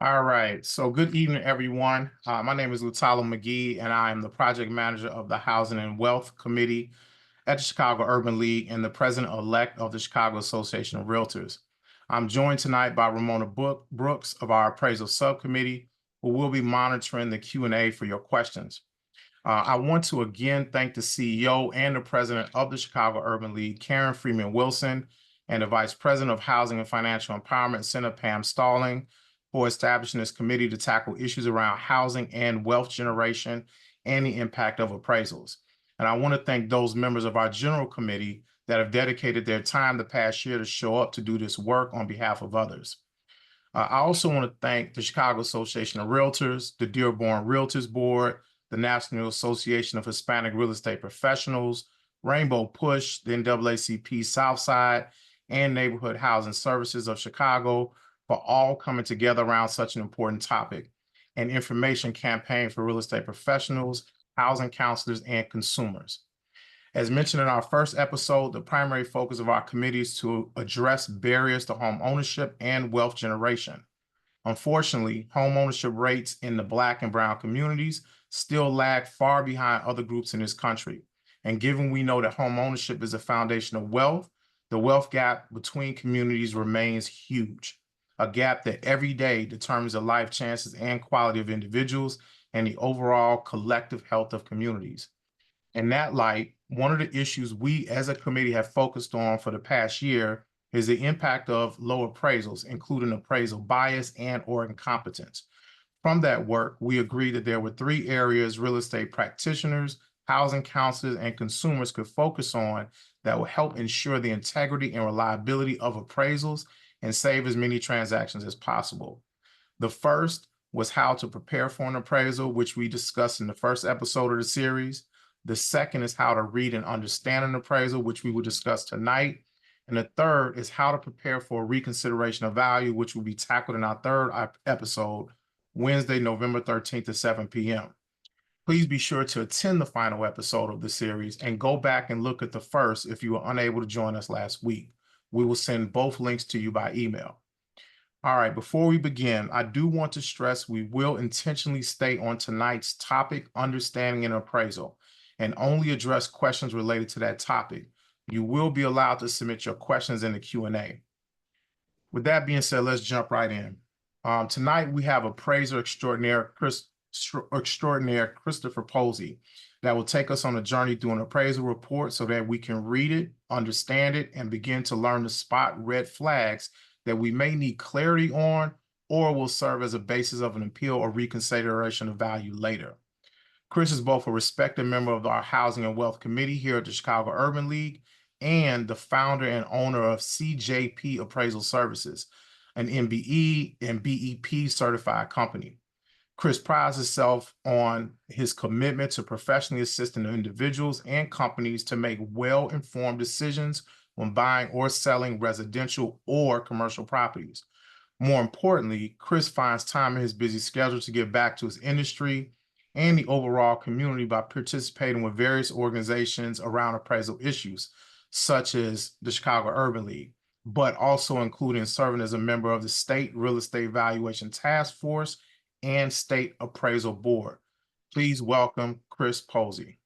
All right. So good evening, everyone. My name is Lutalo McGee, and I am the project manager of the Housing and Wealth Committee at the Chicago Urban League and the president-elect of the Chicago Association of Realtors. I'm joined tonight by Ramona Brooks of our Appraisal Subcommittee, who will be monitoring the Q&A for your questions. I want to again thank the CEO and the president of the Chicago Urban League, Karen Freeman Wilson, and the vice president of Housing and Financial Empowerment, Senator Pam Stalling, for establishing this committee to tackle issues around housing and wealth generation and the impact of appraisals. And I want to thank those members of our general committee that have dedicated their time the past year to show up to do this work on behalf of others. I also want to thank the Chicago Association of Realtors, the Dearborn Realtors Board, the National Association of Hispanic Real Estate Professionals, Rainbow Push, the NAACP Southside, and Neighborhood Housing Services of Chicago for all coming together around such an important topic, an information campaign for real estate professionals, housing counselors, and consumers. As mentioned in our first episode, the primary focus of our committee is to address barriers to home ownership and wealth generation. Unfortunately, home ownership rates in the Black and Brown communities still lag far behind other groups in this country. And given we know that home ownership is the foundation of wealth, the wealth gap between communities remains huge, a gap that every day determines the life chances and quality of individuals and the overall collective health of communities. In that light, one of the issues we as a committee have focused on for the past year is the impact of low appraisals, including appraisal bias and or incompetence. From that work, we agreed that there were 3 areas real estate practitioners, housing counselors, and consumers could focus on that will help ensure the integrity and reliability of appraisals and save as many transactions as possible. The first was how to prepare for an appraisal, which we discussed in the first episode of the series. The second is how to read and understand an appraisal, which we will discuss tonight. And the third is how to prepare for a reconsideration of value, which will be tackled in our third episode, Wednesday, November 13th at 7 p.m. Please be sure to attend the final episode of the series and go back and look at the first if you were unable to join us last week. We will send both links to you by email. All right, before we begin, I do want to stress we will intentionally stay on tonight's topic, understanding and appraisal, and only address questions related to that topic. You will be allowed to submit your questions in the Q&A. With that being said, let's jump right in. Tonight, we have appraiser extraordinaire Christopher Posey that will take us on a journey through an appraisal report so that we can read it, understand it, and begin to learn to spot red flags that we may need clarity on or will serve as a basis of an appeal or reconsideration of value later. Chris is both a respected member of our Housing and Wealth Committee here at the Chicago Urban League and the founder and owner of CJP Appraisal Services, an MBE and BEP certified company. Chris prides himself on his commitment to professionally assisting individuals and companies to make well-informed decisions when buying or selling residential or commercial properties. More importantly, Chris finds time in his busy schedule to give back to his industry and the overall community by participating with various organizations around appraisal issues, such as the Chicago Urban League, but also including serving as a member of the State Real Estate Valuation Task Force and State Appraisal Board. Please welcome Chris Posey.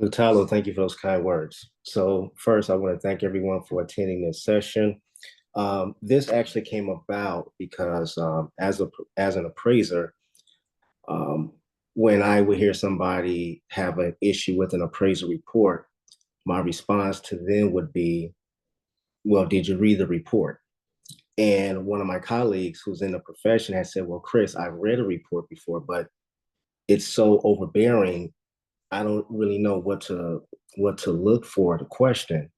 Lutalo, thank you for those kind words. So first, I want to thank everyone for attending this session. This actually came about because as an appraiser, when I would hear somebody have an issue with an appraisal report, my response to them would be, well, did you read the report? And one of my colleagues who's in the profession has said, well, Chris, I've read a report before, but it's so overbearing, I don't really know what to look for to question.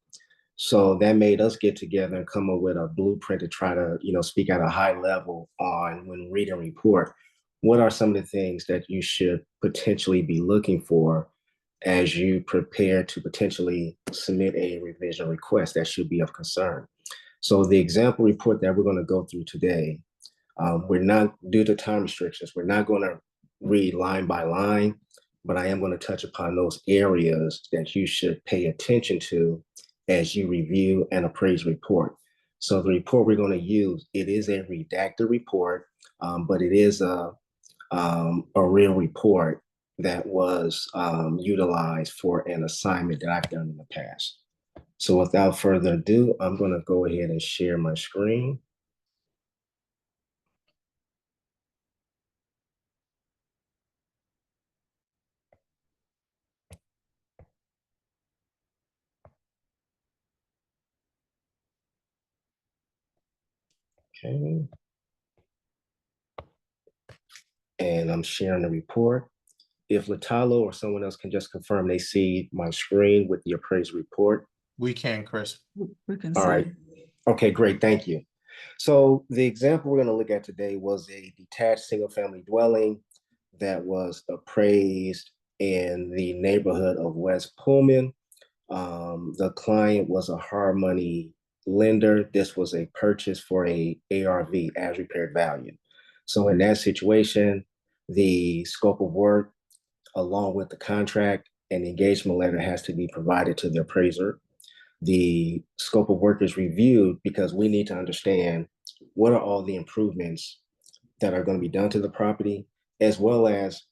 So that made us get together and come up with a blueprint to try to, speak at a high level on when reading a report. What are some of the things that you should potentially be looking for as you prepare to potentially submit a revision request that should be of concern? So the example report that we're going to go through today, we're not, due to time restrictions, we're not going to read line by line, but I am going to touch upon those areas that you should pay attention to as you review an appraisal report. So the report we're going to use, it is a redacted report, but it is a real report that was utilized for an assignment that I've done in the past. So without further ado, I'm going to go ahead and share my screen. Okay. And I'm sharing the report. If Latalo or someone else can just confirm they see my screen with the appraisal report. We can, Chris. We can All see. right. Okay, great. Thank you. So the example we're going to look at today was a detached single-family dwelling that was appraised in the neighborhood of West Pullman. The client was a hard money lender. This was a purchase for a ARV, as repaired value. So in that situation, the scope of work, along with the contract and engagement letter, has to be provided to the appraiser. The scope of work is reviewed because we need to understand what are all the improvements that are going to be done to the property, as well as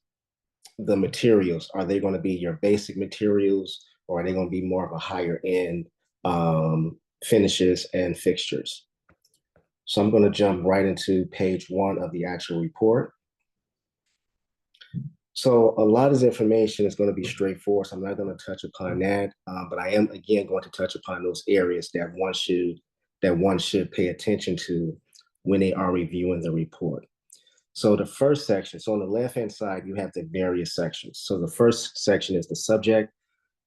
the materials. Are they going to be your basic materials, or are they going to be more of a higher end finishes and fixtures? So I'm going to jump right into page 1 of the actual report. So a lot of this information is going to be straightforward, so I'm not going to touch upon that, but I am again going to touch upon those areas that one should pay attention to when they are reviewing the report. So the first section, so on the left-hand side, you have the various sections. So the first section is the subject.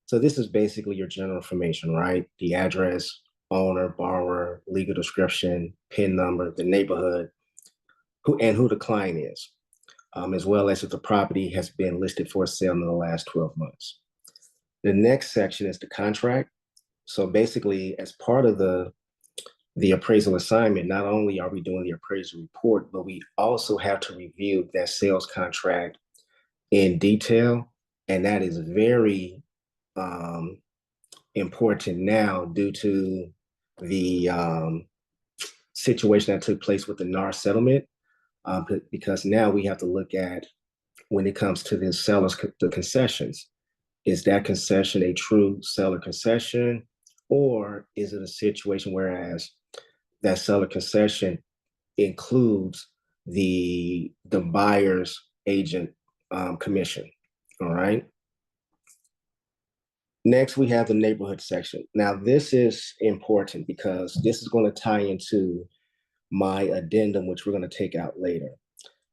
So this is basically your general information, right? The address, owner, borrower, legal description, PIN number, the neighborhood, who the client is, as well as if the property has been listed for sale in the last 12 months. The next section is the contract. So basically, as part of the appraisal assignment, not only are we doing the appraisal report, but we also have to review that sales contract in detail. And that is very important now due to the situation that took place with the NAR settlement, because now we have to look at, when it comes to the sellers, the concessions, is that concession a true seller concession, or is it a situation whereas that seller concession includes the buyer's agent commission? All right. Next, we have the neighborhood section. Now, this is important because this is going to tie into my addendum, which we're going to take out later.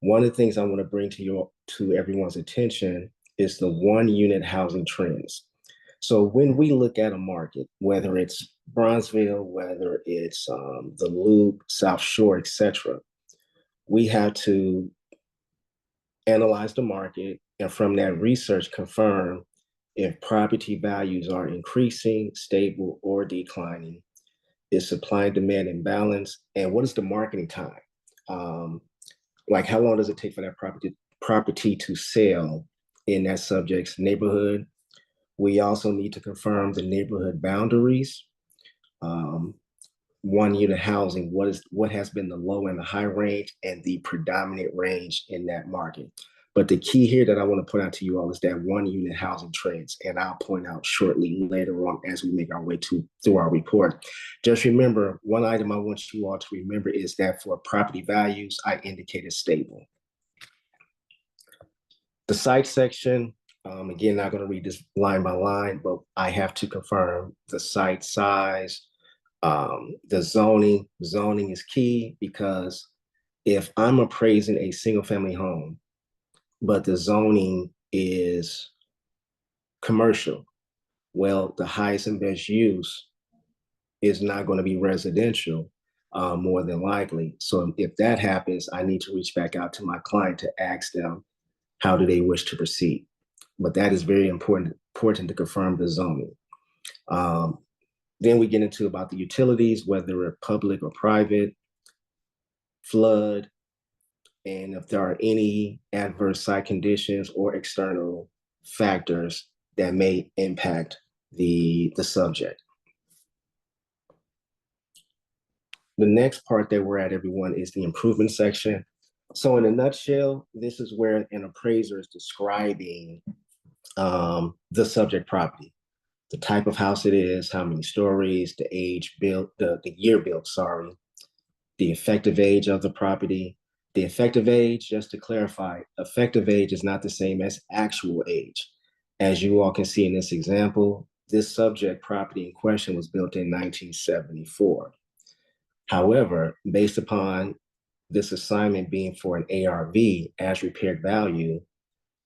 One of the things I want to bring to everyone's attention is the one unit housing trends. So when we look at a market, whether it's Bronzeville, whether it's the Loop, South Shore, etc., we have to analyze the market, and from that research confirm if property values are increasing, stable, or declining. Is supply and demand in balance? And what is the marketing time? Like how long does it take for that property to sell in that subject's neighborhood? We also need to confirm the neighborhood boundaries. One unit housing, what has been the low and the high range and the predominant range in that market. But the key here that I want to point out to you all is that one unit housing trends, and I'll point out shortly later on as we make our way through our report. Just remember, one item I want you all to remember is that for property values, I indicated stable. The site section, again, not going to read this line by line, but I have to confirm the site size. The zoning is key, because if I'm appraising a single family home, but the zoning is commercial, well, the highest and best use is not going to be residential, more than likely. So if that happens, I need to reach back out to my client to ask them, how do they wish to proceed? But that is very important to confirm the zoning. Then we get into about the utilities, whether they're public or private, flood, and if there are any adverse site conditions or external factors that may impact the subject. The next part that we're at, everyone, is the improvement section. So in a nutshell, this is where an appraiser is describing the subject property, the type of house it is, how many stories, the age built, the year built, sorry, the effective age of the property. The effective age, just to clarify, effective age is not the same as actual age. As you all can see in this example, this subject property in question was built in 1974. However, based upon this assignment being for an ARV, as repaired value,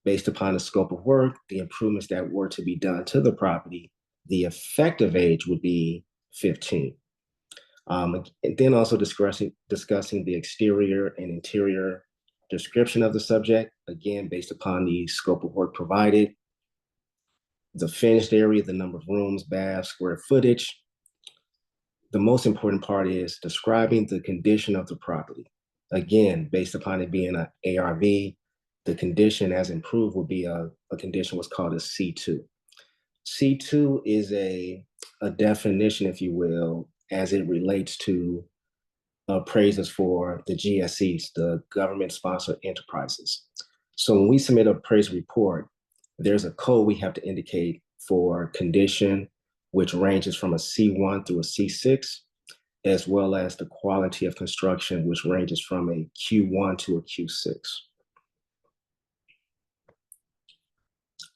based upon the scope of work, the improvements that were to be done to the property, the effective age would be 15. And then also discussing the exterior and interior description of the subject, again, based upon the scope of work provided, the finished area, the number of rooms, baths, square footage. The most important part is describing the condition of the property. Again, based upon it being an ARV, the condition as improved would be a condition what's called a C2. C2 is a definition, if you will, as it relates to appraisals for the GSEs, the government-sponsored enterprises. So when we submit an appraisal report, there's a code we have to indicate for condition, which ranges from a C1 through a C6, as well as the quality of construction, which ranges from a Q1 to a Q6.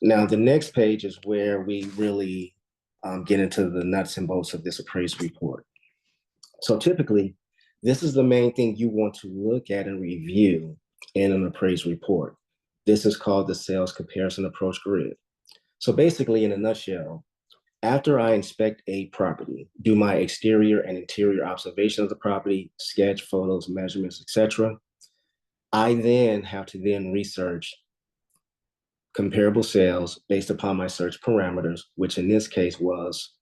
Now, the next page is where we really get into the nuts and bolts of this appraisal report. So typically, this is the main thing you want to look at and review in an appraisal report. This is called the sales comparison approach grid. So basically, in a nutshell, after I inspect a property, do my exterior and interior observation of the property, sketch, photos, measurements, etc., I then have to then research comparable sales based upon my search parameters, which in this case was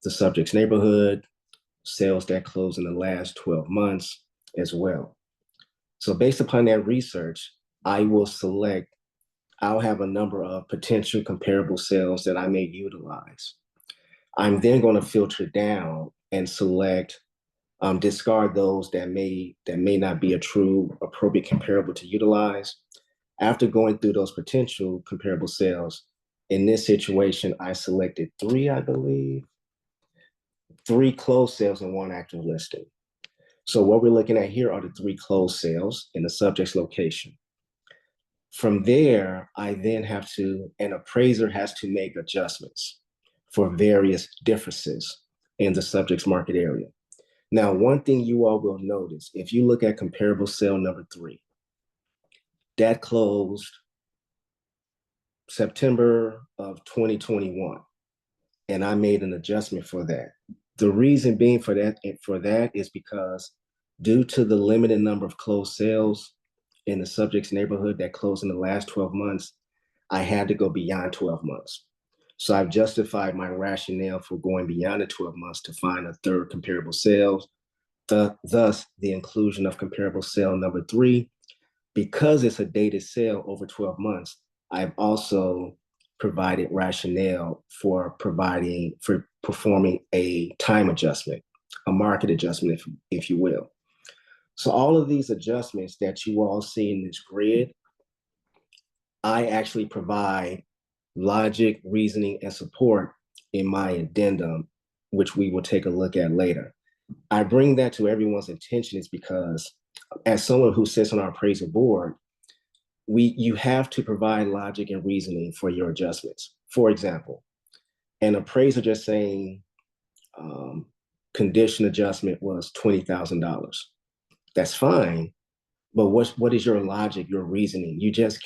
the subject's neighborhood, sales that closed in the last 12 months as well. So based upon that research, I'll have a number of potential comparable sales that I may utilize. I'm then going to filter down and select, discard those that may not be a true appropriate comparable to utilize. After going through those potential comparable sales, in this situation, I selected three, I believe, 3 closed sales and 1 active listing. So what we're looking at here are the 3 closed sales in the subject's location. From there, an appraiser has to make adjustments for various differences in the subject's market area. Now, one thing you all will notice, if you look at comparable sale number 3, that closed September of 2021, and I made an adjustment for that. The reason being for that is because due to the limited number of closed sales in the subject's neighborhood that closed in the last 12 months, I had to go beyond 12 months. So I've justified my rationale for going beyond the 12 months to find a third comparable sales, thus the inclusion of comparable sale number 3. Because it's a dated sale over 12 months, I've also provided rationale for performing a time adjustment, a market adjustment, if you will. So all of these adjustments that you all see in this grid, I actually provide logic, reasoning, and support in my addendum, which we will take a look at later. I bring that to everyone's attention is because as someone who sits on our appraisal board, you have to provide logic and reasoning for your adjustments. For example, an appraiser just saying condition adjustment was $20,000. That's fine, but what is your logic, your reasoning? We just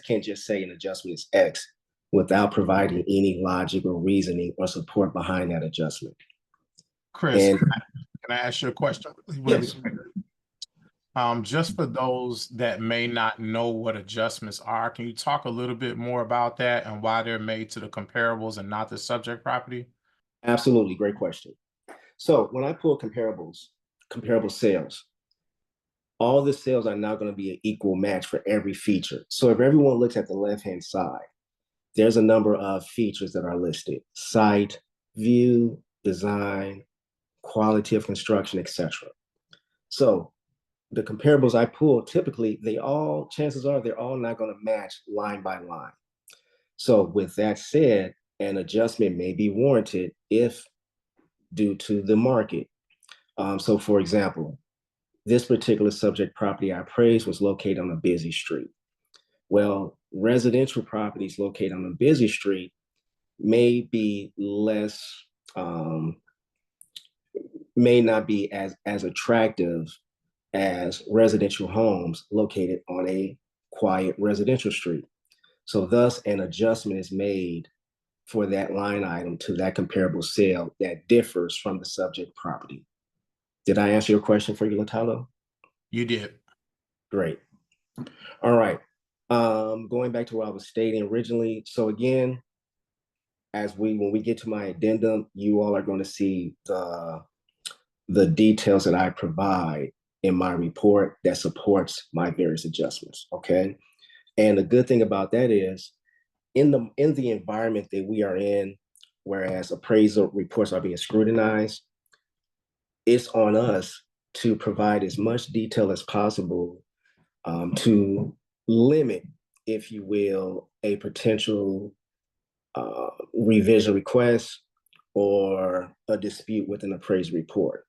can't just say an adjustment is X without providing any logic or reasoning or support behind that adjustment. Chris, can I ask you a question? Yes. Just for those that may not know what adjustments are, can you talk a little bit more about that and why they're made to the comparables and not the subject property? Absolutely, great question. So when I pull comparable sales, all the sales are now going to be an equal match for every feature. So if everyone looks at the left-hand side, there's a number of features that are listed: site, view, design, quality of construction, etc. So the comparables I pull, typically chances are they're all not going to match line by line. So with that said, an adjustment may be warranted if due to the market. So for example, this particular subject property I appraised was located on a busy street. Well, residential properties located on a busy street may be less, may not be as attractive as residential homes located on a quiet residential street. So thus an adjustment is made for that line item to that comparable sale that differs from the subject property. Did I answer your question for you, Latalo? You did. Great. All right. Going back to what I was stating originally. So again, when we get to my addendum, you all are going to see the details that I provide in my report that supports my various adjustments. Okay. And the good thing about that is in the environment that we are in, whereas appraisal reports are being scrutinized, it's on us to provide as much detail as possible to limit, if you will, a potential revision request or a dispute with an appraised report.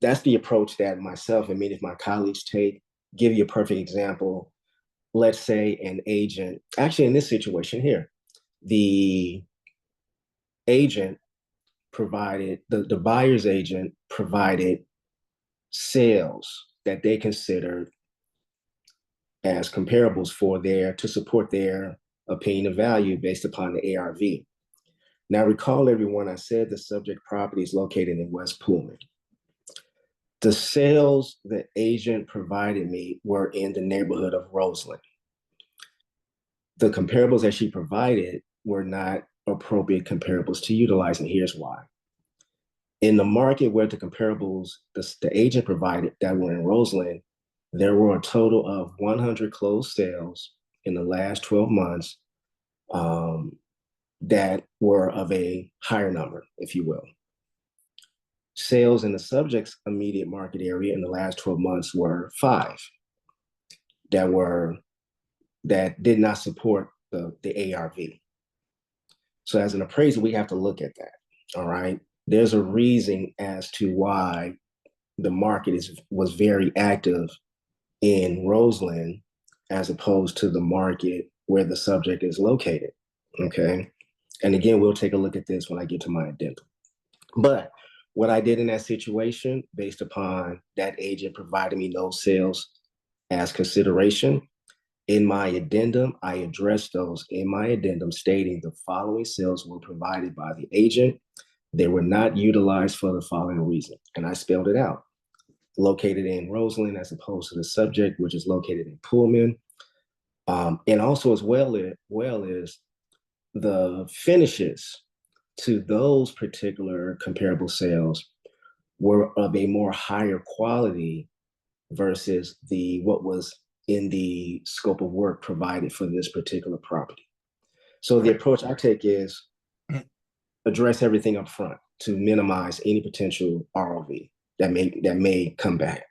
That's the approach that myself and many of my colleagues take. Give you a perfect example. Let's say an agent, actually in this situation here, the agent provided, the buyer's agent provided sales that they considered as comparables to support their opinion of value based upon the ARV. Now, recall everyone, I said the subject property is located in West Pullman. The sales the agent provided me were in the neighborhood of Roseland. The comparables that she provided were not appropriate comparables to utilize, and here's why. In the market where the comparables the agent provided that were in Roseland, there were a total of 100 closed sales in the last 12 months that were of a higher number, if you will. Sales in the subject's immediate market area in the last 12 months were 5 that did not support the ARV. So as an appraiser, we have to look at that. All right. There's a reason as to why the market was very active in Roseland as opposed to the market where the subject is located. Okay. And again, we'll take a look at this when I get to my addendum. But what I did in that situation, based upon that agent providing me no sales as consideration, in my addendum, I addressed those in my addendum, stating the following sales were provided by the agent. They were not utilized for the following reason. And I spelled it out. Located in Roseland as opposed to the subject, which is located in Pullman. And also as well as the finishes to those particular comparable sales were of a more higher quality versus what was in the scope of work provided for this particular property. So the approach I take is address everything up front to minimize any potential ROV that may come back.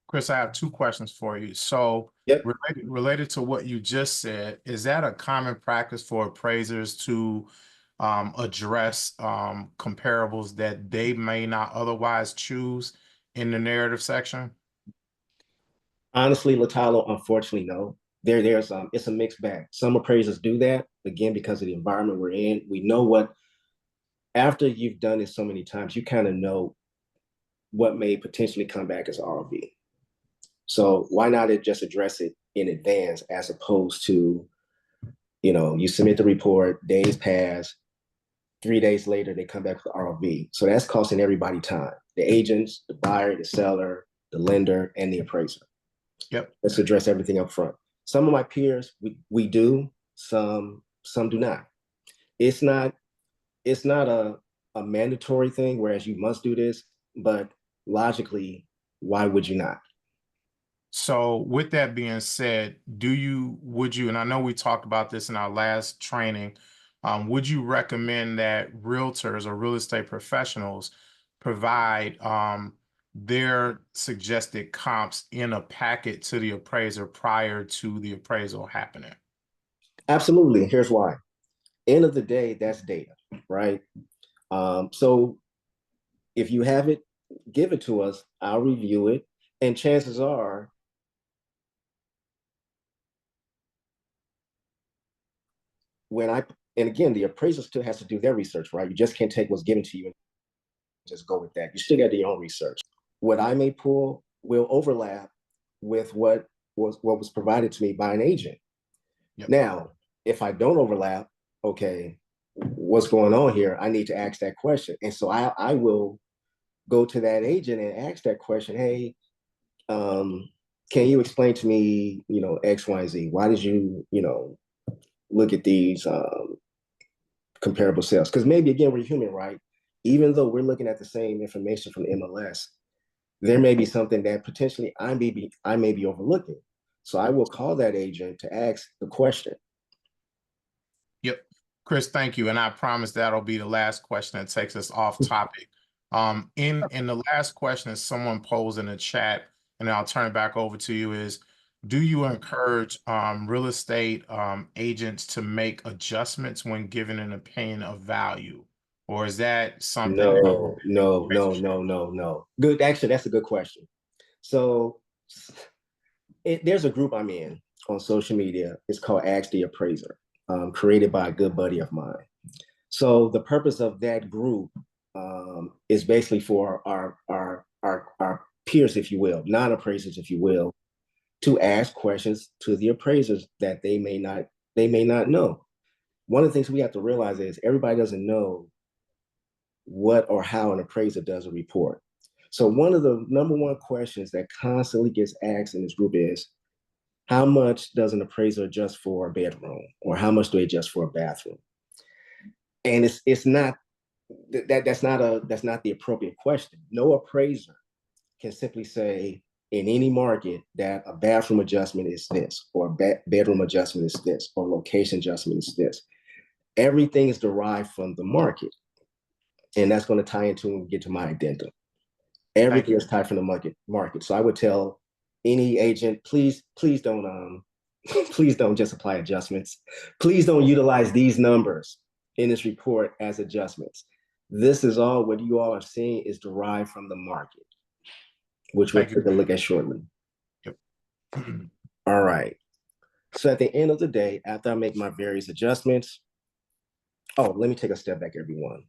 Chris, I have 2 questions for you. So yep. related to what you just said, is that a common practice for appraisers to address comparables that they may not otherwise choose in the narrative section? Honestly, Latalo, unfortunately, no. It's a mixed bag. Some appraisers do that, again, because of the environment we're in. We know after you've done it so many times, you kind of know what may potentially come back as ROV. So why not just address it in advance as opposed to, you submit the report, days pass, 3 days later, they come back with the ROV. So that's costing everybody time. The agents, the buyer, the seller, the lender, and the appraiser. Yep. Let's address everything up front. Some of my peers, we do, some do not. It's not a mandatory thing, whereas you must do this, but logically, why would you not? So with that being said, would you, and I know we talked about this in our last training, would you recommend that realtors or real estate professionals provide their suggested comps in a packet to the appraiser prior to the appraisal happening? Absolutely. Here's why. End of the day, that's data, right? So if you have it, give it to us. I'll review it. And chances are, and again, the appraiser still has to do their research, right? You just can't take what's given to you and just go with that. You still got to do your own research. What I may pull will overlap with what was provided to me by an agent. Yep. Now, if I don't overlap, okay, what's going on here? I need to ask that question. And so I will go to that agent and ask that question. Hey, can you explain to me, X, Y, and Z? Why did you, look at these comparable sales? Because maybe, again, we're human, right? Even though we're looking at the same information from MLS, there may be something that potentially I may be overlooking. So I will call that agent to ask the question. Yep. Chris, thank you. And I promise that'll be the last question that takes us off topic. In the last question that someone posed in the chat, and I'll turn it back over to you, is do you encourage real estate agents to make adjustments when given an opinion of value? Or is that something that No. Good. Actually, that's a good question. So there's a group I'm in on social media. It's called Ask the Appraiser, created by a good buddy of mine. So the purpose of that group is basically for our peers, if you will, non-appraisers, if you will, to ask questions to the appraisers that they may not know. One of the things we have to realize is everybody doesn't know what or how an appraiser does a report. So one of the number one questions that constantly gets asked in this group is, how much does an appraiser adjust for a bedroom, or how much do they adjust for a bathroom? And it's not that's not the appropriate question. No appraiser can simply say in any market that a bathroom adjustment is this, or a bedroom adjustment is this, or location adjustment is this. Everything is derived from the market, and that's going to tie into and get to my addendum. Everything is tied from the market. So I would tell any agent, please don't please don't just apply adjustments. Please don't utilize these numbers in this report as adjustments. This is all what you all are seeing is derived from the market, which we'll take a look at shortly. Yep. All right. So at the end of the day, after I make my various adjustments, let me take a step back, everyone.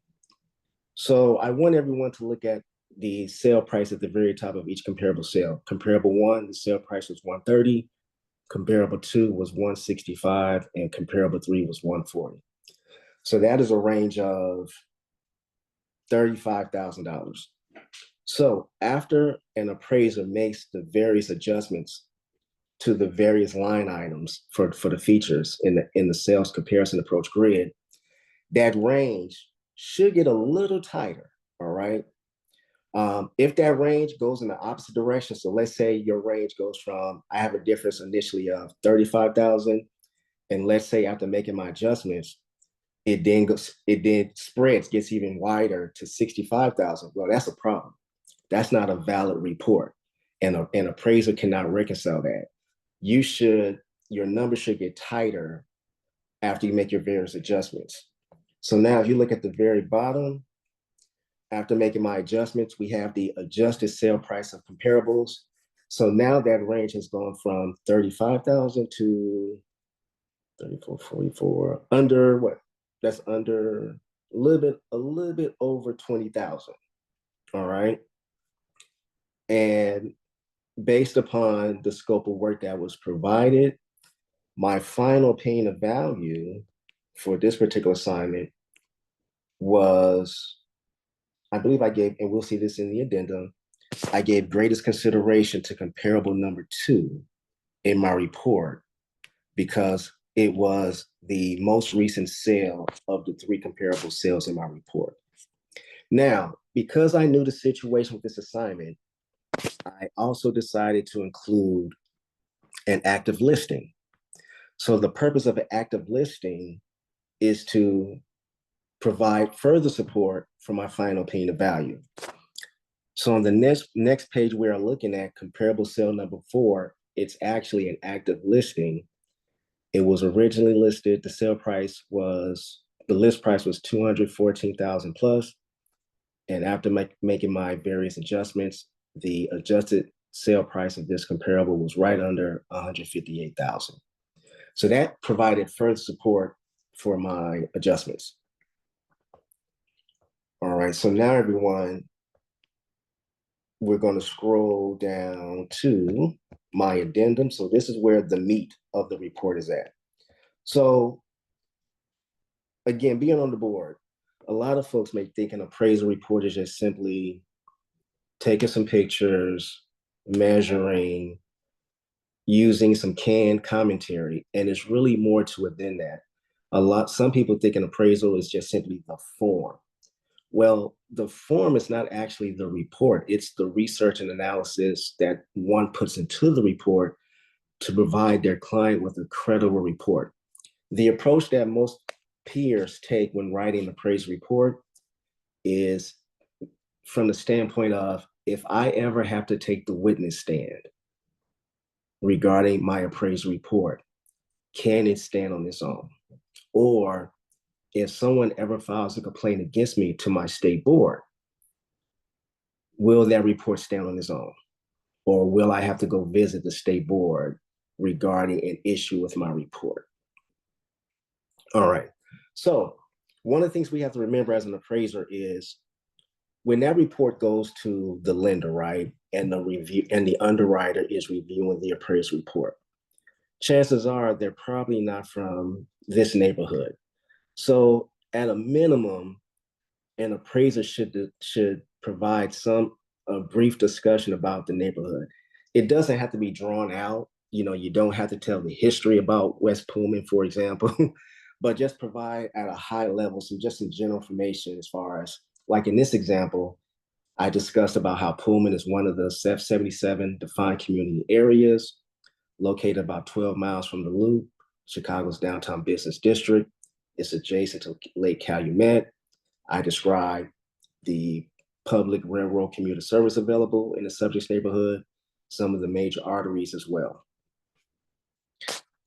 So I want everyone to look at the sale price at the very top of each comparable sale. Comparable 1, the sale price was $130. Comparable 2 was $165, and comparable 3 was $140. So that is a range of $35,000. So after an appraiser makes the various adjustments to the various line items for the features in the sales comparison approach grid, that range should get a little tighter. All right. If that range goes in the opposite direction, so let's say your range goes from, I have a difference initially of 35,000, and let's say after making my adjustments, it then spreads, gets even wider to 65,000. Well, that's a problem. That's not a valid report, and an appraiser cannot reconcile that. Your number should get tighter after you make your various adjustments. So now if you look at the very bottom, after making my adjustments, we have the adjusted sale price of comparables. So now that range has gone from 35,000 to 3444, under what? That's under a little bit over 20,000. All right. And based upon the scope of work that was provided, my final pane of value for this particular assignment was, I believe I gave, and we'll see this in the addendum, I gave greatest consideration to comparable number 2 in my report because it was the most recent sale of the 3 comparable sales in my report. Now, because I knew the situation with this assignment, I also decided to include an active listing. So the purpose of an active listing is to provide further support for my final pane of value. So on the next page, we are looking at comparable sale number 4. It's actually an active listing. It was originally listed. The list price was 214,000 plus. And after making my various adjustments, the adjusted sale price of this comparable was right under 158,000. So that provided further support for my adjustments. All right, so now everyone, we're going to scroll down to my addendum. So this is where the meat of the report is at. So again, being on the board, a lot of folks may think an appraisal report is just simply taking some pictures, measuring, using some canned commentary, and it's really more to it than that. Some people think an appraisal is just simply the form. Well, the form is not actually the report. It's the research and analysis that one puts into the report to provide their client with a credible report. The approach that most peers take when writing an appraisal report is from the standpoint of, if I ever have to take the witness stand regarding my appraisal report, can it stand on its own? Or if someone ever files a complaint against me to my state board, will that report stand on its own? Or will I have to go visit the state board regarding an issue with my report? All right. So one of the things we have to remember as an appraiser is when that report goes to the lender, right, and the underwriter is reviewing the appraisal report, chances are they're probably not from this neighborhood. So at a minimum, an appraiser should provide a brief discussion about the neighborhood. It doesn't have to be drawn out. You don't have to tell the history about West Pullman, for example, but just provide at a high level some general information as far as, like in this example, I discussed about how Pullman is one of the 77 defined community areas located about 12 miles from the Loop, Chicago's downtown business district. It's adjacent to Lake Calumet. I described the public railroad commuter service available in the subject's neighborhood, some of the major arteries as well.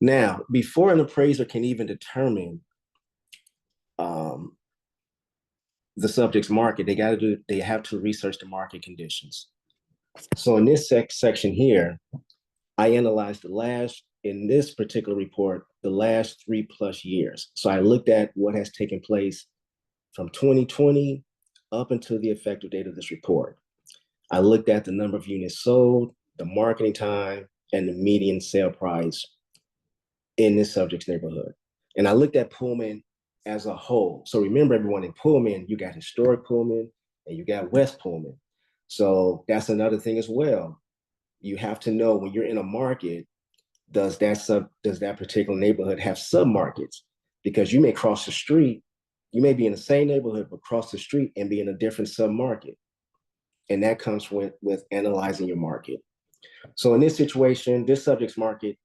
Now, before an appraiser can even determine the subject's market, they have to research the market conditions. So in this section here, I analyzed in this particular report, the last 3+ years. So I looked at what has taken place from 2020 up until the effective date of this report. I looked at the number of units sold, the marketing time, and the median sale price in this subject's neighborhood. And I looked at Pullman as a whole. So remember, everyone, in Pullman, you got historic Pullman and you got West Pullman. So that's another thing as well. You have to know when you're in a market, does that particular neighborhood have submarkets? Because you may cross the street, you may be in the same neighborhood, but cross the street and be in a different submarket. And that comes with analyzing your market. So in this situation, this subject's market,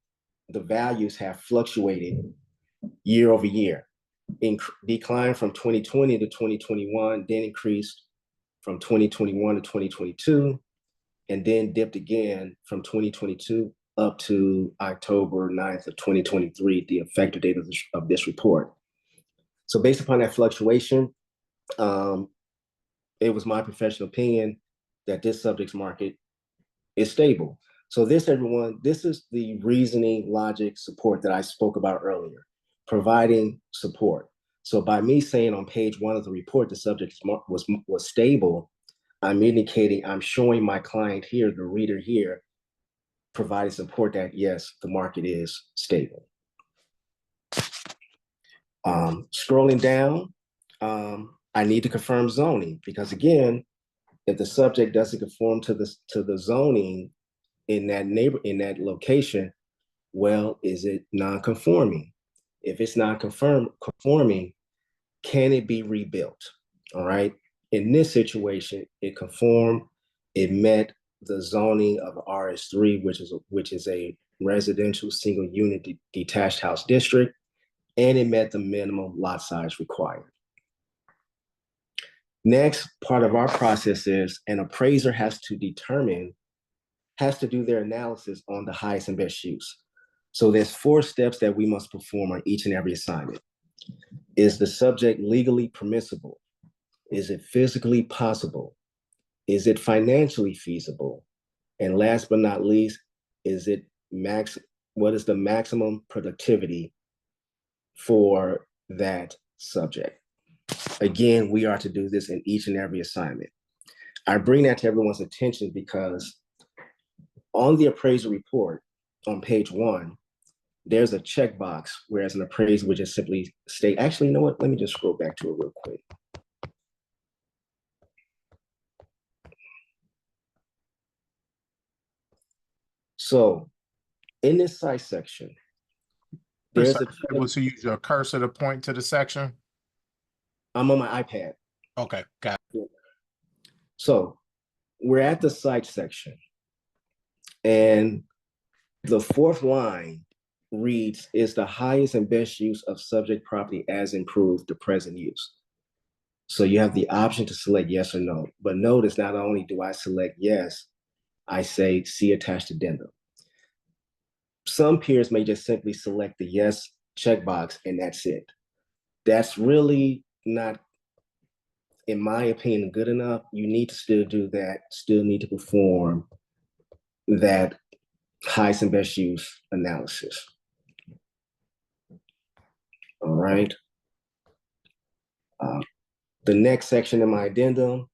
the values have fluctuated year over year, declined from 2020 to 2021, then increased from 2021 to 2022, and then dipped again from 2022 up to October 9th of 2023, the effective date of this report. So based upon that fluctuation, it was my professional opinion that this subject's market is stable. So this is the reasoning, logic, support that I spoke about earlier, providing support. So by me saying on page 1 of the report, the subject was stable, I'm showing my client here, the reader here, providing support that yes, the market is stable. Scrolling down, I need to confirm zoning because again, if the subject doesn't conform to the zoning in that location, well, is it non-conforming? If it's not conforming, can it be rebuilt? All right. In this situation, it conformed. It met the zoning of RS3, which is a residential single unit detached house district, and it met the minimum lot size required. Next part of our process is an appraiser has to do their analysis on the highest and best use. So there's 4 steps that we must perform on each and every assignment. Is the subject legally permissible? Is it physically possible? Is it financially feasible? And last but not least, what is the maximum productivity for that subject? Again, we are to do this in each and every assignment. I bring that to everyone's attention because on the appraisal report on page 1, there's a checkbox, whereas an appraiser would just simply state, actually, you know what? Let me just scroll back to it real quick. So in this site section, there's able to use your cursor to point to the section. I'm on my iPad. Okay, got it. So we're at the site section, and the 4th line reads, is the highest and best use of subject property as improved the present use? So you have the option to select yes or no. But notice, not only do I select yes, I say see attached addendum. Some peers may just simply select the yes checkbox and that's it. That's really not, in my opinion, good enough. You need to still do that, still need to perform that highest and best use analysis. All right. The next section in my addendum,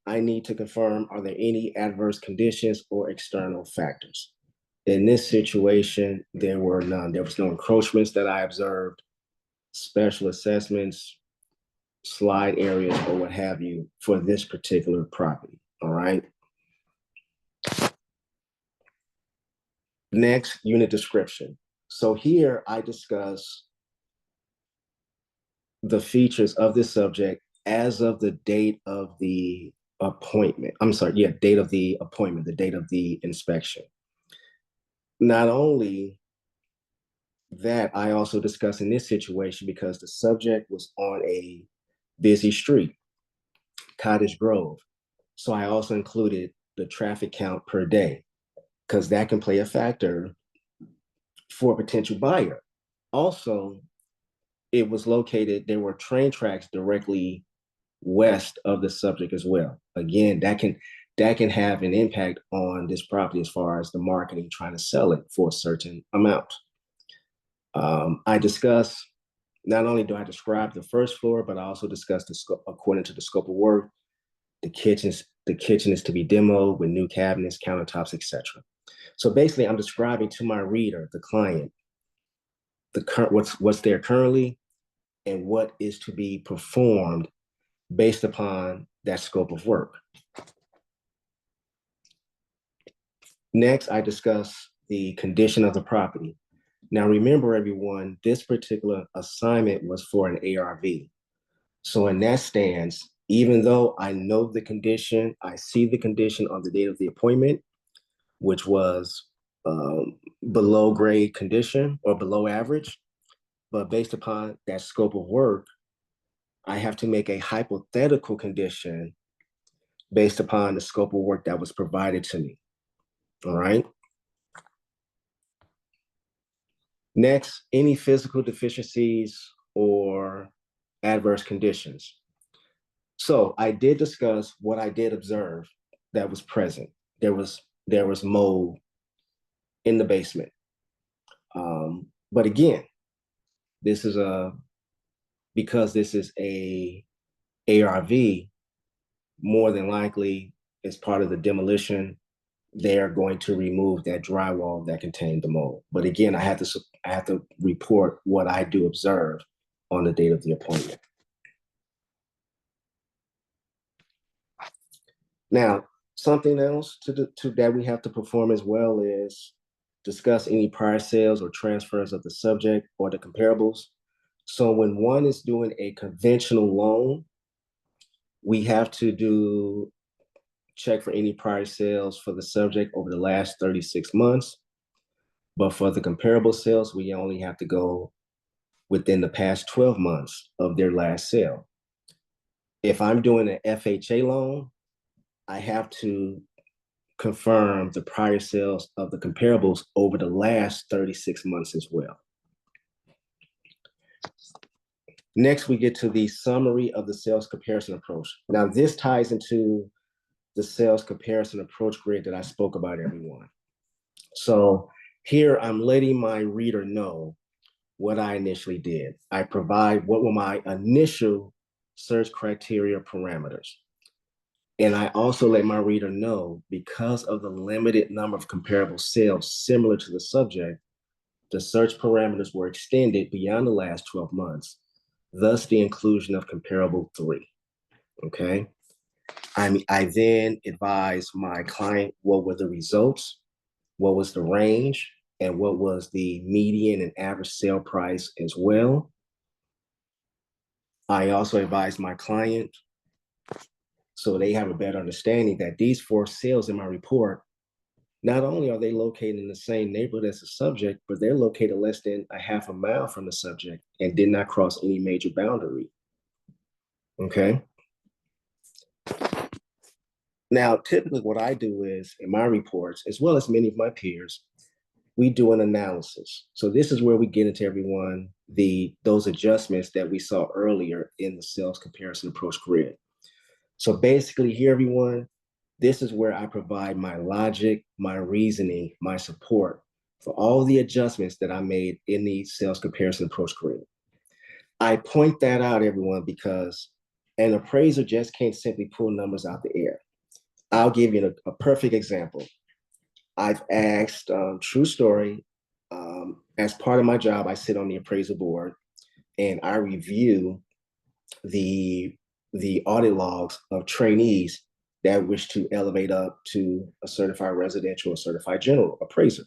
I need to confirm, are there any adverse conditions or external factors? In this situation, there were none. There was no encroachments that I observed, special assessments, slide areas, or what have you for this particular property, all right? Next, unit description. So here I discuss the features of this subject as of the date of the appointment. Date of the appointment, the date of the inspection. Not only that, I also discuss in this situation, because the subject was on a busy street, Cottage Grove. So I also included the traffic count per day, because that can play a factor for a potential buyer. Also, it was located, there were train tracks directly west of the subject as well. Again, that can have an impact on this property as far as the marketing, trying to sell it for a certain amount. I discuss, not only do I describe the first floor, but I also discuss the scope, according to the scope of work, the kitchen is to be demoed with new cabinets, countertops, etc. So basically, I'm describing to my reader, the client, what's there currently and what is to be performed based upon that scope of work. Next, I discuss the condition of the property. Now, remember, everyone, this particular assignment was for an ARV. So in that stance, even though I know the condition, I see the condition on the date of the appointment, which was below grade condition or below average, but based upon that scope of work, I have to make a hypothetical condition based upon the scope of work that was provided to me. All right. Next, any physical deficiencies or adverse conditions. So I did discuss what I did observe that was present. There was mold in the basement. But again, because this is a ARV, more than likely, as part of the demolition, they're going to remove that drywall that contained the mold. But again, I have to report what I do observe on the date of the appointment. Now, something else that we have to perform as well is discuss any prior sales or transfers of the subject or the comparables. So when one is doing a conventional loan, we have to check for any prior sales for the subject over the last 36 months. But for the comparable sales, we only have to go within the past 12 months of their last sale. If I'm doing an FHA loan, I have to confirm the prior sales of the comparables over the last 36 months as well. Next, we get to the summary of the sales comparison approach. Now, this ties into the sales comparison approach grid that I spoke about, everyone. So here I'm letting my reader know what I initially did. I provide what were my initial search criteria parameters. And I also let my reader know, because of the limited number of comparable sales similar to the subject, the search parameters were extended beyond the last 12 months, thus the inclusion of comparable 3. Okay. I then advised my client what were the results, what was the range, and what was the median and average sale price as well. I also advised my client, so they have a better understanding, that these 4 sales in my report, not only are they located in the same neighborhood as the subject, but they're located less than a half a mile from the subject and did not cross any major boundary. Okay. Now, typically what I do is, in my reports, as well as many of my peers, we do an analysis. So this is where we get into, everyone, those adjustments that we saw earlier in the sales comparison approach grid. So basically here, everyone, this is where I provide my logic, my reasoning, my support for all the adjustments that I made in the sales comparison approach grid. I point that out, everyone, because an appraiser just can't simply pull numbers out the air. I'll give you a perfect example. I've asked, true story, as part of my job, I sit on the appraisal board and I review the audit logs of trainees that wish to elevate up to a certified residential or certified general appraiser.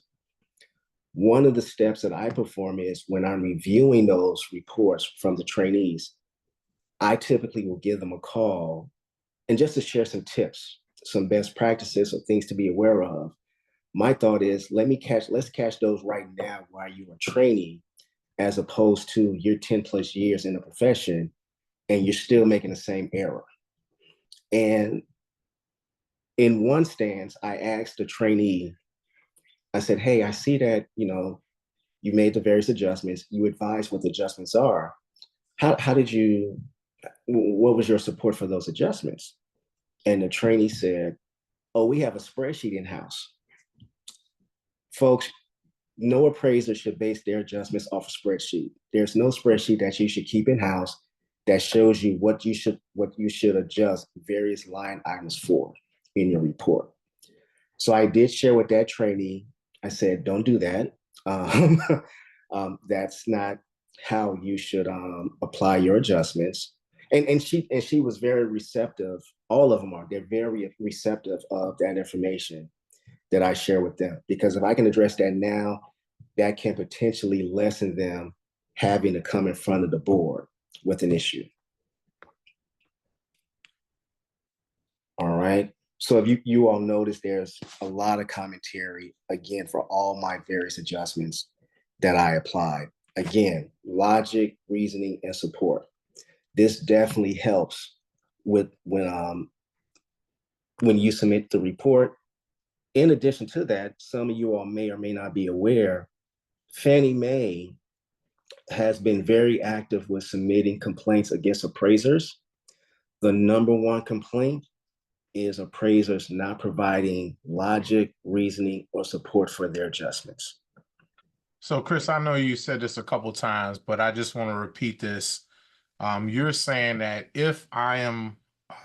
One of the steps that I perform is, when I'm reviewing those reports from the trainees, I typically will give them a call, and just to share some tips, some best practices, or things to be aware of. My thought is, let's catch those right now while you're a trainee, as opposed to you're 10 plus years in the profession and you're still making the same error. And in one stance, I asked the trainee, I said, hey, I see that, you made the various adjustments. You advised what the adjustments are. How did you, what was your support for those adjustments? And the trainee said, oh, we have a spreadsheet in-house. Folks, no appraiser should base their adjustments off a spreadsheet. There's no spreadsheet that you should keep in-house that shows you what you should adjust various line items for in your report. So I did share with that trainee. I said, don't do that. That's not how you should apply your adjustments. And she was very receptive. All of them are. They're very receptive of that information that I share with them, because if I can address that now, that can potentially lessen them having to come in front of the board with an issue. All right. So if you all notice, there's a lot of commentary, again, for all my various adjustments that I applied. Again, logic, reasoning, and support. This definitely helps with when you submit the report. In addition to that, some of you all may or may not be aware, Fannie Mae has been very active with submitting complaints against appraisers. The number one complaint is appraisers not providing logic, reasoning, or support for their adjustments. So, Chris, I know you said this a couple times, but I just want to repeat this. You're saying that if I am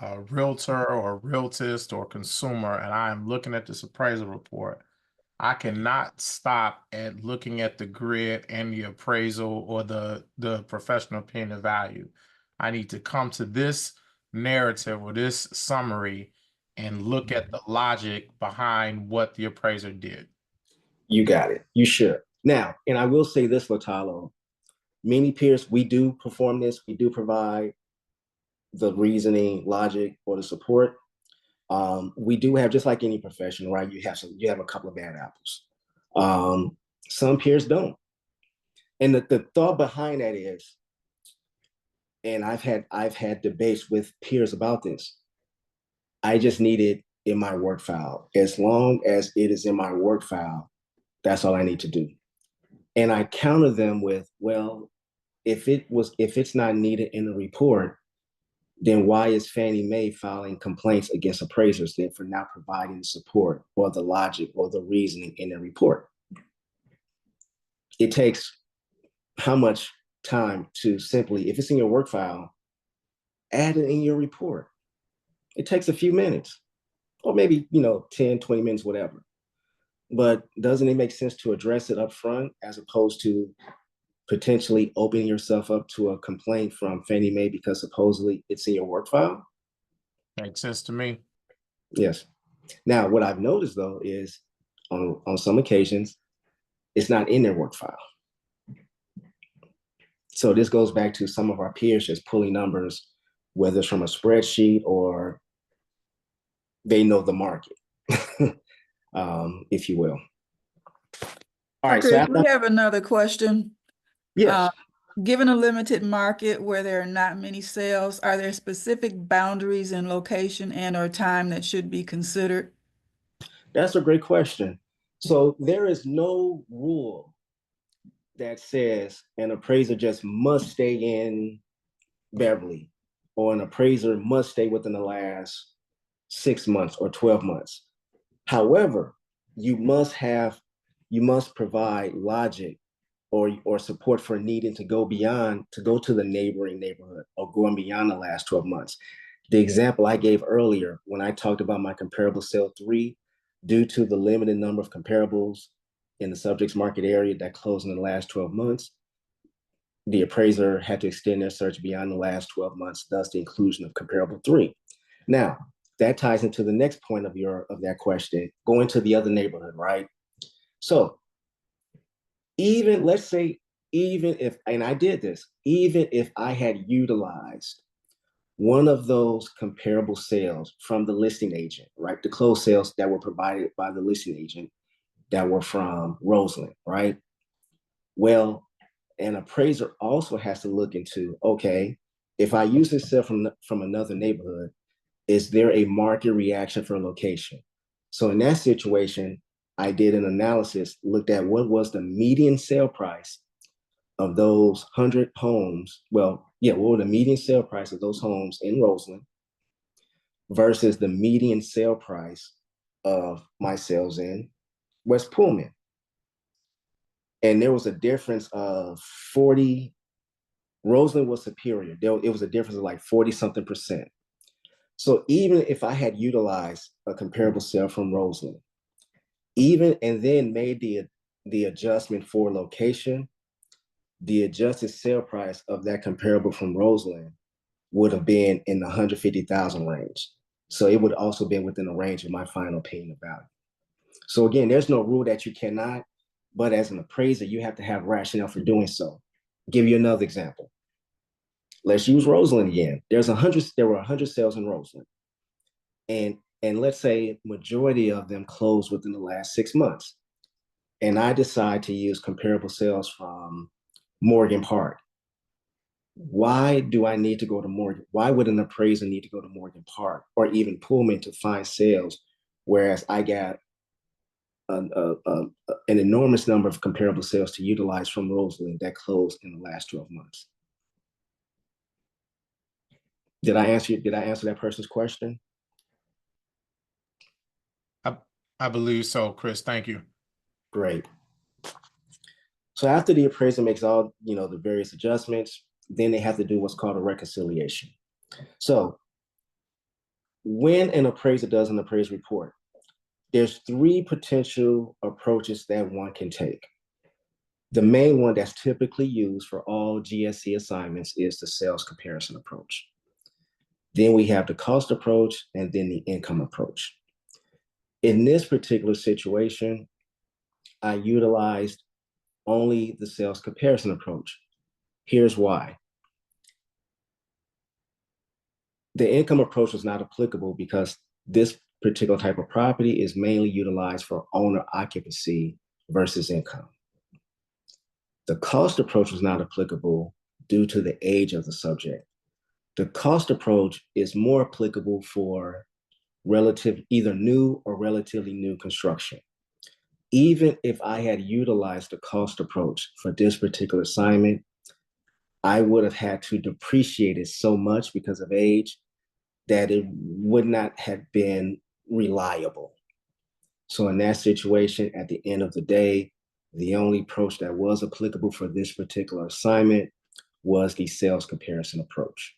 a realtor or realtist or consumer and I am looking at this appraisal report, I cannot stop at looking at the grid and the appraisal or the professional opinion of value. I need to come to this narrative or this summary and look at the logic behind what the appraiser did. You got it. You should. Now, and I will say this, Latalo, many peers, we do perform this. We do provide the reasoning, logic, or the support. We do have, just like any profession, right? You have a couple of bad apples. Some peers don't. And the thought behind that is, and I've had debates with peers about this. I just need it in my work file. As long as it is in my work file, that's all I need to do. And I counter them with, well, if it's not needed in the report, then why is Fannie Mae filing complaints against appraisers then for not providing the support or the logic or the reasoning in the report? It takes how much time to simply, if it's in your work file, add it in your report. It takes a few minutes, or maybe 10, 20 minutes, whatever. But doesn't it make sense to address it up front as opposed to potentially opening yourself up to a complaint from Fannie Mae because supposedly it's in your work file? Makes sense to me. Yes. Now, what I've noticed though is on some occasions, it's not in their work file. So this goes back to some of our peers just pulling numbers, whether it's from a spreadsheet or they know the market, if you will. All right. Chris, So after, we have another question. yes, Given a limited market where there are not many sales, are there specific boundaries in location and/or time that should be considered? that's a great question. So there is no rule that says an appraiser just must stay in Beverly or an appraiser must stay within the last 6 months or 12 months. However, you must provide logic or support for needing to go to the neighboring neighborhood or going beyond the last 12 months. The example I gave earlier when I talked about my comparable sale 3, due to the limited number of comparables in the subject's market area that closed in the last 12 months, the appraiser had to extend their search beyond the last 12 months, thus the inclusion of comparable 3. Now, that ties into the next point of that question, going to the other neighborhood, right? So let's say, even if, and I did this, even if I had utilized one of those comparable sales from the listing agent, right? The closed sales that were provided by the listing agent that were from Roseland, right? Well, an appraiser also has to look into, okay, if I use this sale from another neighborhood, is there a market reaction for location? So in that situation, I did an analysis, looked at what was the median sale price of those 100 homes. What were the median sale price of those homes in Roseland versus the median sale price of my sales in West Pullman? And there was a difference of 40. Roseland was superior. It was a difference of like 40 something percent. So even if I had utilized a comparable sale from Roseland, and then made the adjustment for location, the adjusted sale price of that comparable from Roseland would have been in the 150,000 range. So it would also be within the range of my final payment value. So again, there's no rule that you cannot, but as an appraiser, you have to have rationale for doing so. I'll give you another example. Let's use Roseland again. There were 100 sales in Roseland. And let's say majority of them closed within the last 6 months. And I decide to use comparable sales from Morgan Park. Why do I need to go to Morgan? Why would an appraiser need to go to Morgan Park or even Pullman to find sales, whereas I got an enormous number of comparable sales to utilize from Roseland that closed in the last 12 months? Did I answer that person's question? I believe so, Chris. Thank you. Great. So after the appraiser makes all, the various adjustments, then they have to do what's called a reconciliation. So when an appraiser does an appraisal report, there's 3 potential approaches that one can take. The main one that's typically used for all GSE assignments is the sales comparison approach. Then we have the cost approach and then the income approach. In this particular situation, I utilized only the sales comparison approach. Here's why. The income approach was not applicable because this particular type of property is mainly utilized for owner occupancy versus income. The cost approach was not applicable due to the age of the subject. The cost approach is more applicable for either new or relatively new construction. Even if I had utilized the cost approach for this particular assignment, I would have had to depreciate it so much because of age that it would not have been reliable. So in that situation, at the end of the day, the only approach that was applicable for this particular assignment was the sales comparison approach.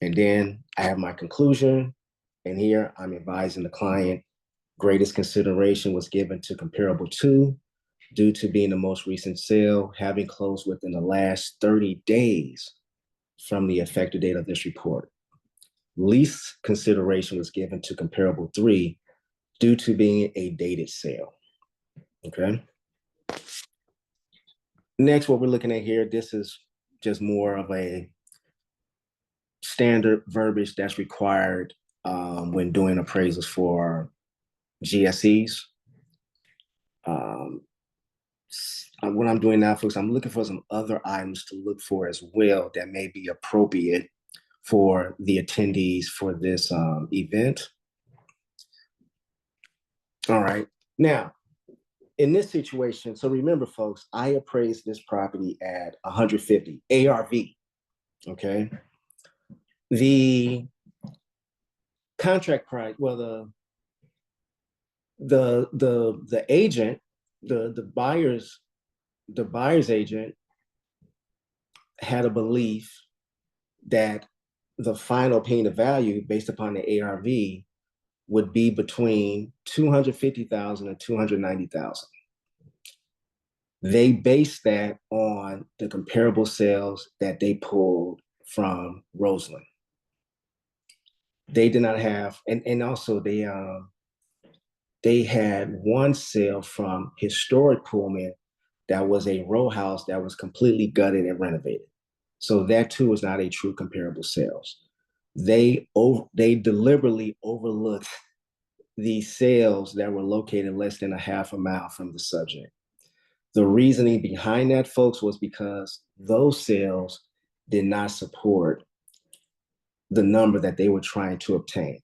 And then I have my conclusion, and here I'm advising the client greatest consideration was given to comparable two due to being the most recent sale, having closed within the last 30 days from the effective date of this report. Least consideration was given to comparable three due to being a dated sale. Okay. Next, what we're looking at here, this is just more of a standard verbiage that's required when doing appraisals for GSEs. What I'm doing now, folks, I'm looking for some other items to look for as well that may be appropriate for the attendees for this event. All right. Now, in this situation, so remember, folks, I appraised this property at 150 ARV. Okay. The contract price, well, the agent, the buyer's agent had a belief that the final paying of value based upon the ARV would be between $250,000 and $290,000. They based that on the comparable sales that they pulled from Roseland. They did not have, and also they had one sale from historic Pullman that was a row house that was completely gutted and renovated. So that too was not a true comparable sales. They deliberately overlooked the sales that were located less than a half a mile from the subject. The reasoning behind that, folks, was because those sales did not support the number that they were trying to obtain.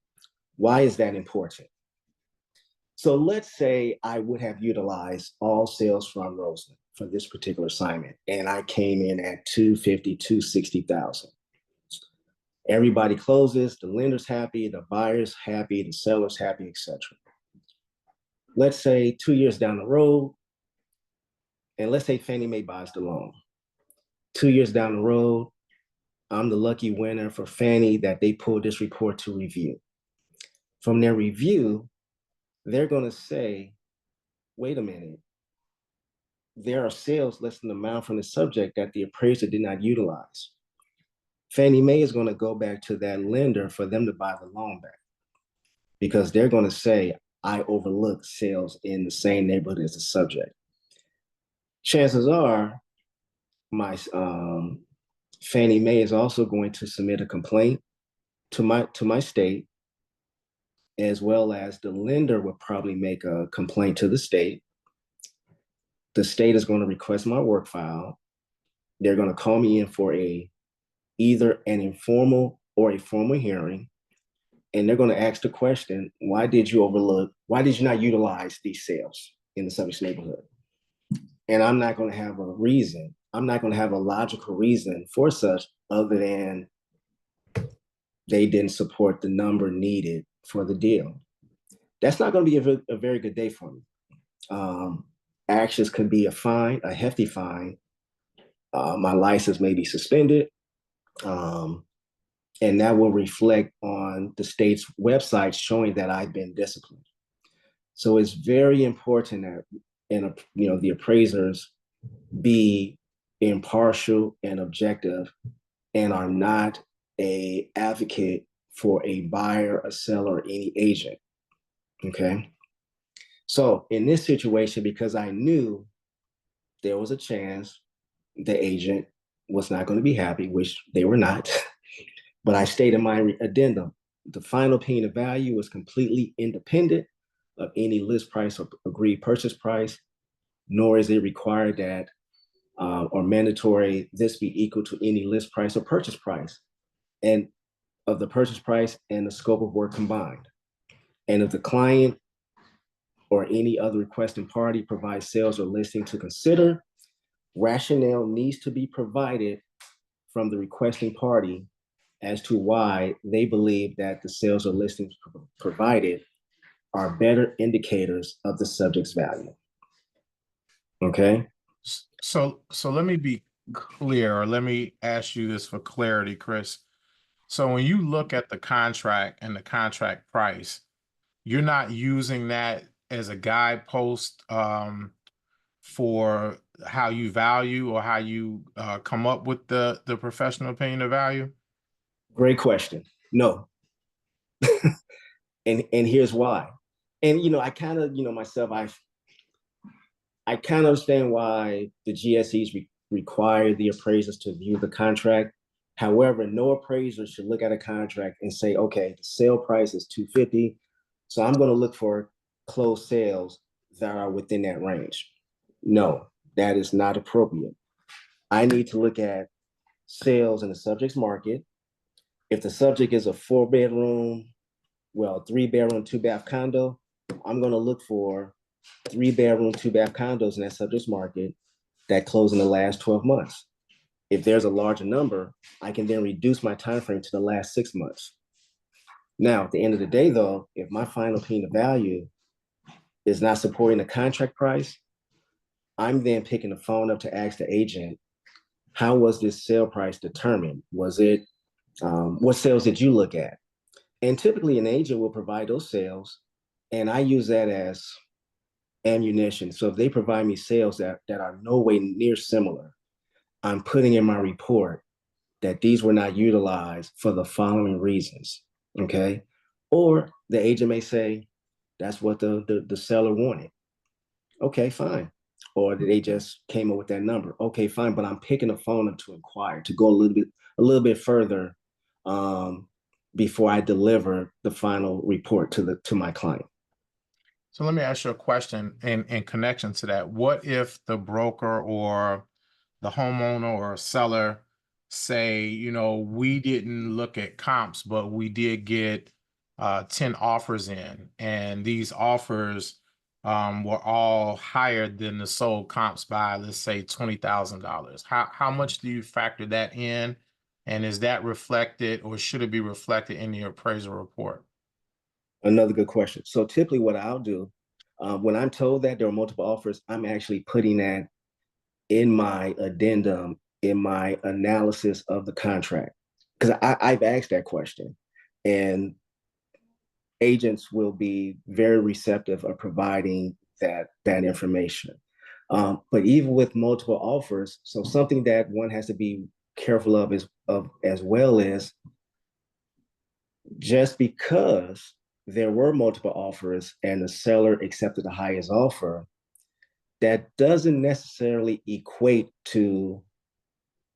Why is that important? So let's say I would have utilized all sales from Roseland for this particular assignment, and I came in at 250, 260,000. Everybody closes, the lender's happy, the buyer's happy, the seller's happy, etc. Let's say 2 years down the road, and let's say Fannie Mae buys the loan. 2 years down the road, I'm the lucky winner for Fannie that they pulled this report to review. From their review, they're going to say, wait a minute, there are sales less than the amount from the subject that the appraiser did not utilize. Fannie Mae is going to go back to that lender for them to buy the loan back because they're going to say, I overlooked sales in the same neighborhood as the subject. Chances are my Fannie Mae is also going to submit a complaint to my state, as well as the lender will probably make a complaint to the state. The state is going to request my work file. They're going to call me in for either an informal or a formal hearing. And they're going to ask the question, why did you not utilize these sales in the subject's neighborhood? And I'm not going to have a reason. I'm not going to have a logical reason for such other than they didn't support the number needed for the deal. That's not going to be a very good day for me. Actions could be a fine, a hefty fine. My license may be suspended. And that will reflect on the state's website showing that I've been disciplined. So it's very important that the appraisers be impartial and objective and are not an advocate for a buyer, a seller, or any agent. Okay. So in this situation, because I knew there was a chance the agent was not going to be happy, which they were not, but I stated my addendum. The final paying of value was completely independent of any list price or agreed purchase price, nor is it required that or mandatory, this be equal to any list price or purchase price, and of the purchase price and the scope of work combined. And if the client or any other requesting party provides sales or listing to consider, rationale needs to be provided from the requesting party as to why they believe that the sales or listings provided are better indicators of the subject's value. Okay. So let me be clear, or let me ask you this for clarity, Chris. So when you look at the contract and the contract price, you're not using that as a guidepost for how you value or how you come up with the professional opinion of value? Great question. No. and here's why. And I kind of, myself, I kind of understand why the GSEs require the appraisers to view the contract. However, no appraiser should look at a contract and say, okay, the sale price is $250, so I'm going to look for closed sales that are within that range. No, that is not appropriate. I need to look at sales in the subject's market. If the subject is a 4-bedroom, 3-bedroom, 2-bath condo, I'm going to look for 3-bedroom, 2-bath condos in that subject's market that close in the last 12 months. If there's a larger number, I can then reduce my time frame to the last 6 months. Now, at the end of the day, though, if my final opinion of value is not supporting the contract price, I'm then picking the phone up to ask the agent, how was this sale price determined? Was it, what sales did you look at? And typically an agent will provide those sales, and I use that as ammunition. So if they provide me sales that are no way near similar, I'm putting in my report that these were not utilized for the following reasons, okay? Or the agent may say, that's what the seller wanted. Okay, fine. Or they just came up with that number. Okay, fine, but I'm picking the phone up to inquire, to go a little bit further before I deliver the final report to my client. So let me ask you a question in connection to that. What if the broker or the homeowner or seller say, we didn't look at comps, but we did get 10 offers in, and these offers were all higher than the sold comps by, let's say, $20,000. How much do you factor that in? And is that reflected, or should it be reflected in your appraisal report? Another good question. So typically what I'll do, when I'm told that there are multiple offers, I'm actually putting that in my addendum, in my analysis of the contract. Because I've asked that question, and agents will be very receptive of providing that information. But even with multiple offers, so something that one has to be careful of as well is, just because there were multiple offers and the seller accepted the highest offer, that doesn't necessarily equate to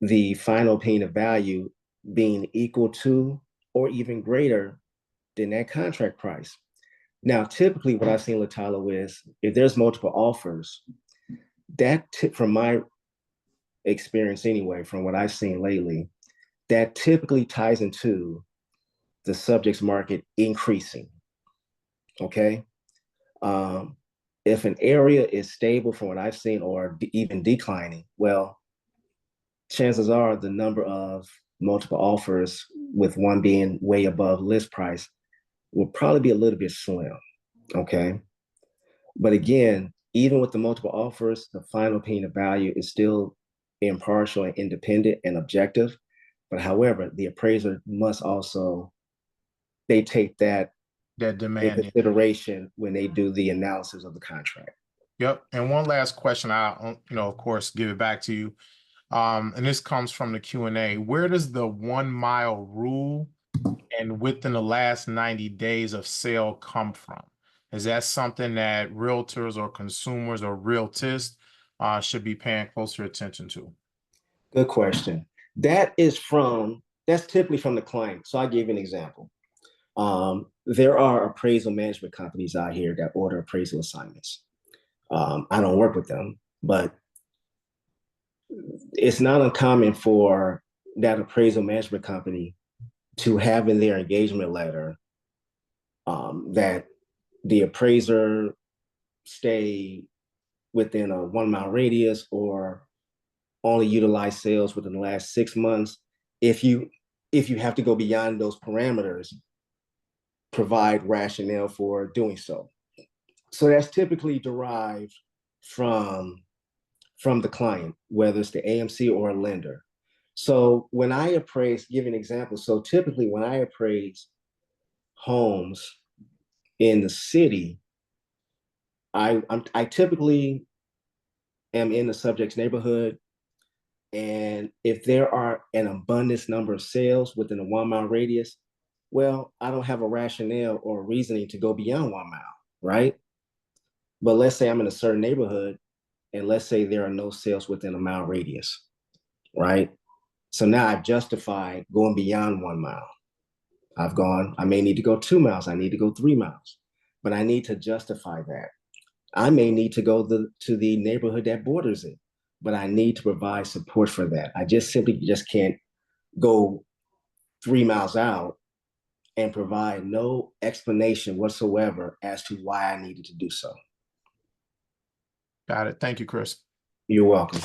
the final opinion of value being equal to or even greater than that contract price. Now, typically what I've seen, Latalo, is if there's multiple offers, from my experience anyway, from what I've seen lately, that typically ties into the subject's market increasing, okay? If an area is stable from what I've seen or even declining, well, chances are the number of multiple offers, with one being way above list price, will probably be a little bit slim, okay? But again, even with the multiple offers, the final opinion of value is still impartial and independent and objective. But however, the appraiser must also, they take that demand in consideration when they do the analysis of the contract. Yep. And one last question, I'll, of course, give it back to you. And this comes from the Q&A. Where does the 1 mile rule and within the last 90 days of sale come from? Is that something that realtors or consumers or realtists should be paying closer attention to? Good question. That's typically from the client. So I'll give you an example. There are appraisal management companies out here that order appraisal assignments. I don't work with them, but it's not uncommon for that appraisal management company to have in their engagement letter that the appraiser stay within a 1 mile radius or only utilize sales within the last 6 months. If you have to go beyond those parameters, provide rationale for doing so. So that's typically derived from the client, whether it's the AMC or a lender. So when I appraise, give an example. So typically when I appraise homes in the city, I typically am in the subject's neighborhood. And if there are an abundance number of sales within a 1 mile radius, well, I don't have a rationale or reasoning to go beyond 1 mile, right? But let's say I'm in a certain neighborhood and let's say there are no sales within a mile radius, right? So now I've justified going beyond 1 mile. I may need to go 2 miles, I need to go 3 miles, but I need to justify that. I may need to go to the neighborhood that borders it, but I need to provide support for that. I simply can't go 3 miles out and provide no explanation whatsoever as to why I needed to do so. Got it. Thank you, Chris. You're welcome.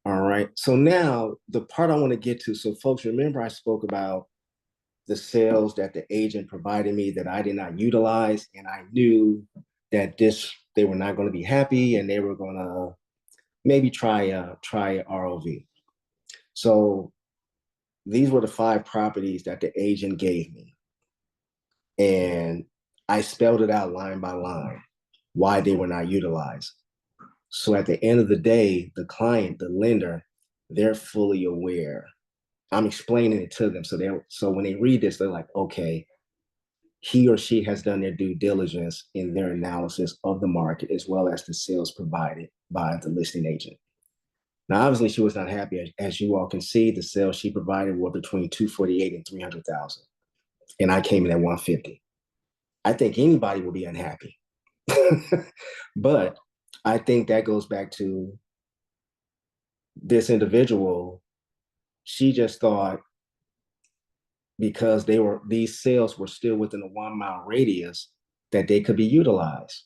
All right. So now the part I want to get to. So folks, remember I spoke about the sales that the agent provided me that I did not utilize, and I knew that they were not going to be happy and they were going to maybe try ROV. So these were the 5 properties that the agent gave me. And I spelled it out line by line why they were not utilized. So at the end of the day, the client, the lender, they're fully aware. I'm explaining it to them. So when they read this, they're like, okay, he or she has done their due diligence in their analysis of the market as well as the sales provided by the listing agent. Now, obviously, she was not happy. As you all can see, the sales she provided were between 248 and 300,000, and I came in at 150. I think anybody will be unhappy, but I think that goes back to this individual. She just thought because these sales were still within a 1 mile radius that they could be utilized.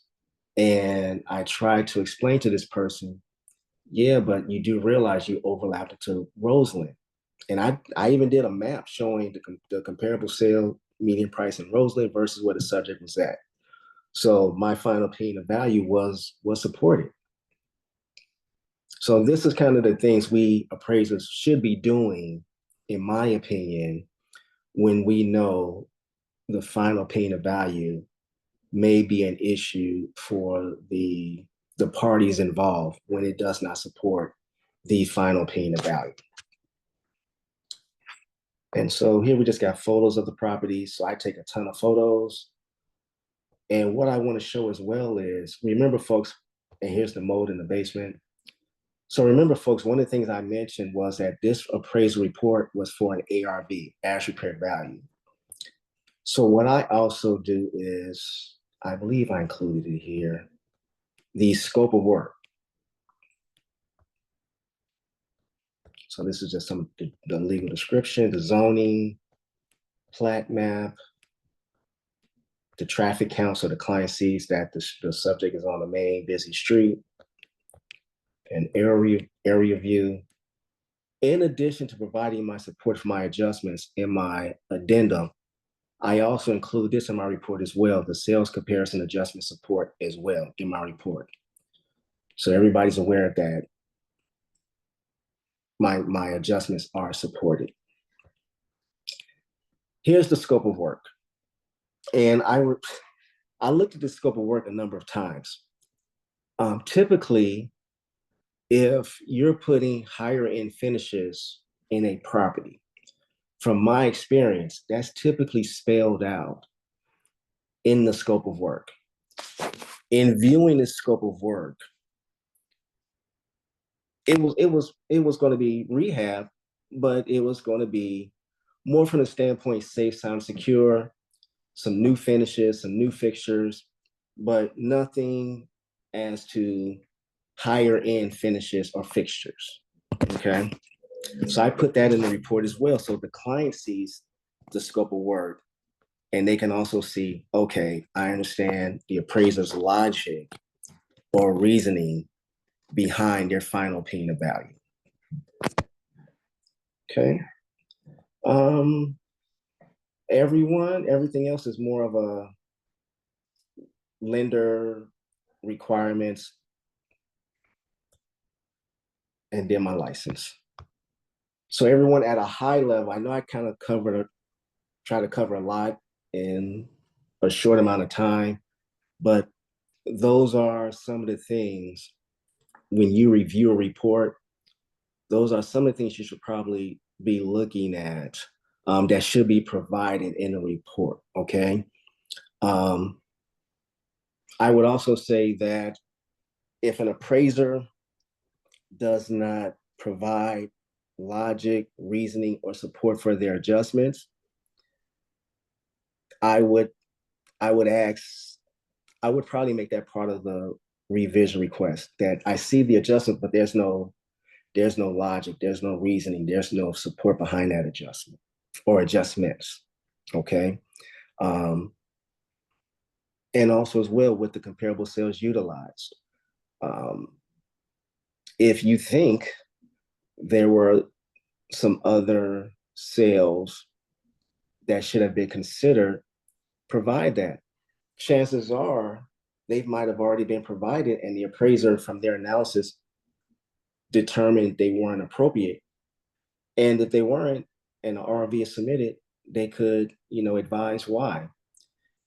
And I tried to explain to this person, yeah, but you do realize you overlapped into Roseland. And I even did a map showing the comparable sale median price in Roseland versus where the subject was at. So my final opinion of value was supported. So this is kind of the things we appraisers should be doing, in my opinion, when we know the final opinion of value may be an issue for the parties involved when it does not support the final opinion of value. And so here we just got photos of the property. So I take a ton of photos. And what I want to show as well is, remember folks, and here's the mold in the basement. So remember folks, one of the things I mentioned was that this appraisal report was for an ARV, as repaired value. So what I also do is, I believe I included it here, the scope of work. So this is just the legal description, the zoning, plat map, the traffic count, so the client sees that the subject is on the main busy street, an area view. In addition to providing my support for my adjustments in my addendum, I also include this in my report as well, the sales comparison adjustment support as well in my report. So everybody's aware that my adjustments are supported. Here's the scope of work. And I looked at the scope of work a number of times. Typically, if you're putting higher end finishes in a property, from my experience, that's typically spelled out in the scope of work. In viewing the scope of work, it was going to be rehab, but it was going to be more from the standpoint safe, sound, secure, some new finishes, some new fixtures, but nothing as to higher end finishes or fixtures. Okay. So I put that in the report as well. So the client sees the scope of work and they can also see, okay, I understand the appraiser's logic or reasoning behind their final opinion of value. Okay. Everything else is more of a lender requirements and then my license. So everyone at a high level, I know I kind of try to cover a lot in a short amount of time, but those are some of the things when you review a report, those are some of the things you should probably be looking at that should be provided in a report, okay? I would also say that if an appraiser does not provide logic, reasoning, or support for their adjustments, I would probably make that part of the revision request, that I see the adjustment, but there's no logic, there's no reasoning, there's no support behind that adjustment or adjustments. Okay. And also as well with the comparable sales utilized. If you think there were some other sales that should have been considered, provide that. Chances are they might have already been provided and the appraiser from their analysis determined they weren't appropriate. And if they weren't and the RV is submitted, they could, advise why.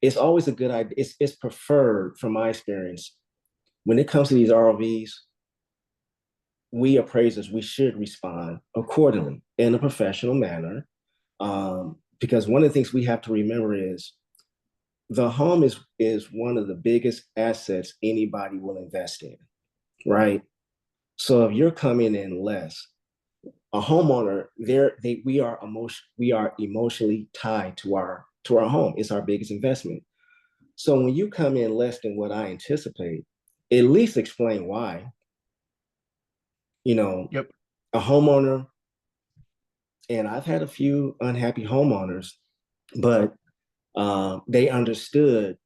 It's always a good idea. It's preferred from my experience. When it comes to these ROVs, we appraisers, we should respond accordingly in a professional manner. Because one of the things we have to remember is the home is one of the biggest assets anybody will invest in, right? So if you're coming in less, a homeowner, we are emotionally tied to our home. It's our biggest investment. So when you come in less than what I anticipate, at least explain why. Yep. A homeowner, and I've had a few unhappy homeowners, but they understood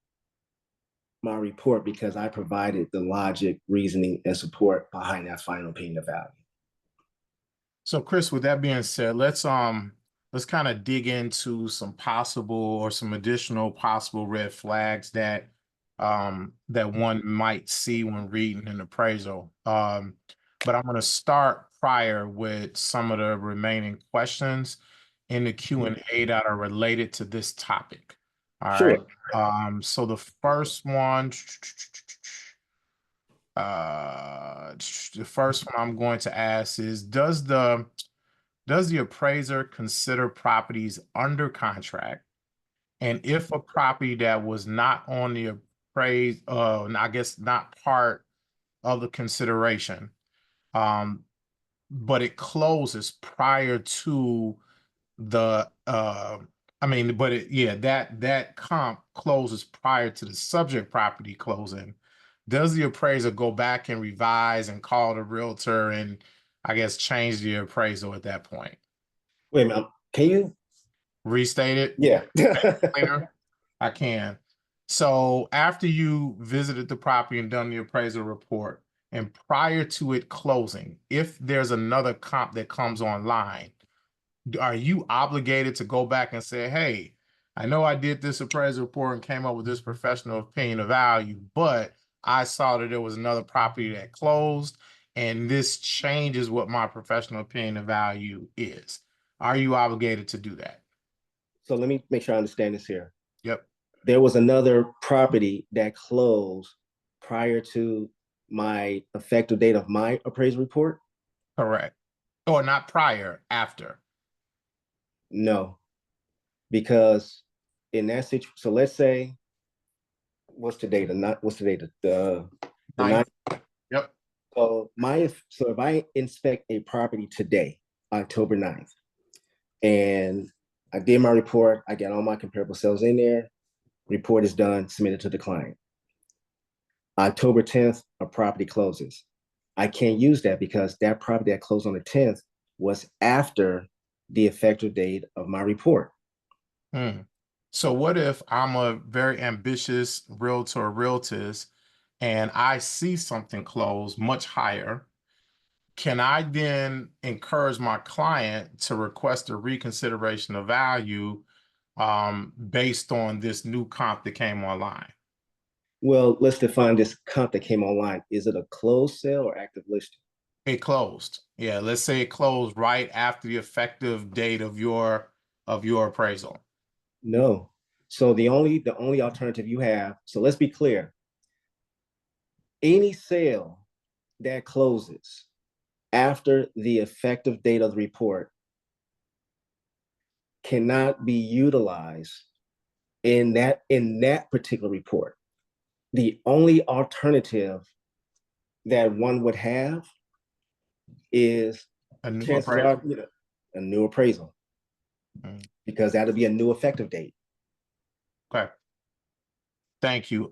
my report because I provided the logic, reasoning, and support behind that final opinion of value. So Chris, with that being said, let's kind of dig into some additional possible red flags that that one might see when reading an appraisal. But I'm going to start prior with some of the remaining questions in the Q&A that are related to this topic. All right. Sure. So the first one, I'm going to ask is, does the appraiser consider properties under contract? And if a property that was not on the I guess not part of the consideration, but it closes prior to the that comp closes prior to the subject property closing, does the appraiser go back and revise and call the realtor and I guess change the appraisal at that point? Wait a minute. Can you restate it? Yeah. I can. So after you visited the property and done the appraisal report, and prior to it closing, if there's another comp that comes online, are you obligated to go back and say, hey, I know I did this appraisal report and came up with this professional opinion of value, but I saw that there was another property that closed and this changes what my professional opinion of value is? Are you obligated to do that? So let me make sure I understand this here. Yep. There was another property that closed prior to my effective date of my appraisal report? Correct. Or not prior, after. No, because in that situation, so let's say, what's the date? The Ninth. 9th. Yep. So if I inspect a property today, October 9th, and I did my report, I got all my comparable sales in there, report is done, submitted to the client. October 10th, a property closes. I can't use that because that property that closed on the 10th was after the effective date of my report. Hmm. So what if I'm a very ambitious realtor or realtist and I see something close much higher? Can I then encourage my client to request a reconsideration of value based on this new comp that came online? Well, let's define this comp that came online. Is it a closed sale or active listing? It closed. Yeah, let's say it closed right after the effective date of your appraisal. No. So the only alternative you have, so let's be clear. Any sale that closes after the effective date of the report cannot be utilized in that particular report. The only alternative that one would have is A new chances appraisal. are, a new appraisal, Mm, because that'll be a new effective date. okay. Thank you.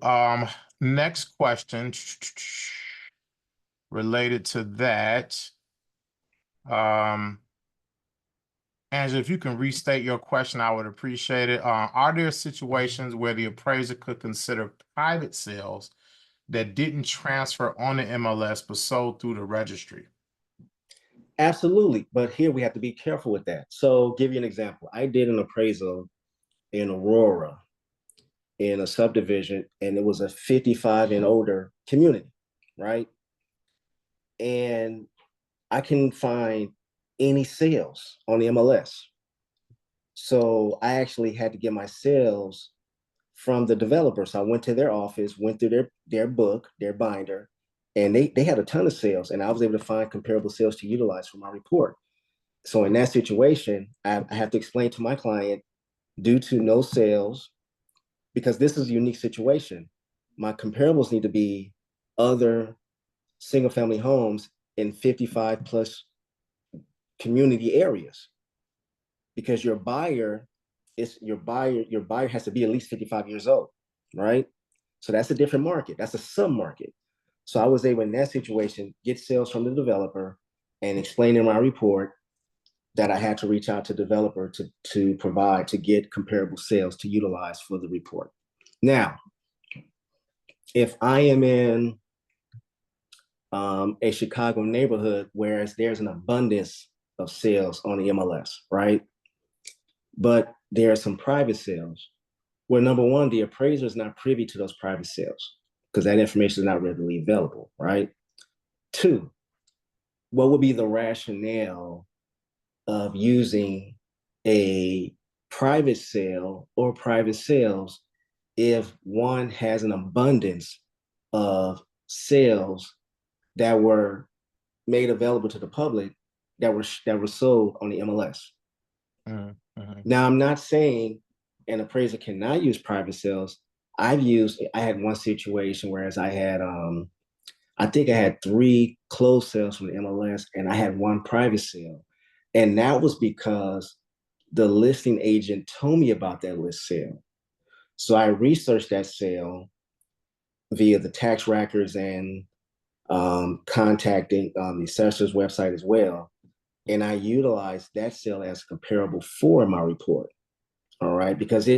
Next question related to that. Um, Angela, if you can restate your question, I would appreciate it. Are there situations where the appraiser could consider private sales that didn't transfer on the MLS but sold through the registry? Absolutely. But here we have to be careful with that. So, give you an example. I did an appraisal in Aurora in a subdivision, and it was a 55 and older community, right? And I couldn't find any sales on the MLS. So I actually had to get my sales from the developer. So I went to their office, went through their book, their binder, and they had a ton of sales. And I was able to find comparable sales to utilize for my report. So in that situation, I have to explain to my client, due to no sales, because this is a unique situation, my comparables need to be other single family homes in 55 plus community areas, because your buyer has to be at least 55 years old, right? So that's a different market. That's a sub market. So I was able in that situation get sales from the developer and explain in my report that I had to reach out to developer to provide to get comparable sales to utilize for the report. Now, if I am in a Chicago neighborhood, whereas there's an abundance of sales on the MLS, right? But there are some private sales where, number one, the appraiser is not privy to those private sales because that information is not readily available, right? Two, what would be the rationale of using a private sale or private sales if one has an abundance of sales that were made available to the public that were sold on the MLS? Mm-hmm. Now, I'm not saying an appraiser cannot use private sales. I had one situation whereas I think I had 3 closed sales from the MLS and I had 1 private sale. And that was because the listing agent told me about that list sale. So I researched that sale via the tax records and contacting the assessor's website as well. And I utilized that sale as comparable for my report. All right. Because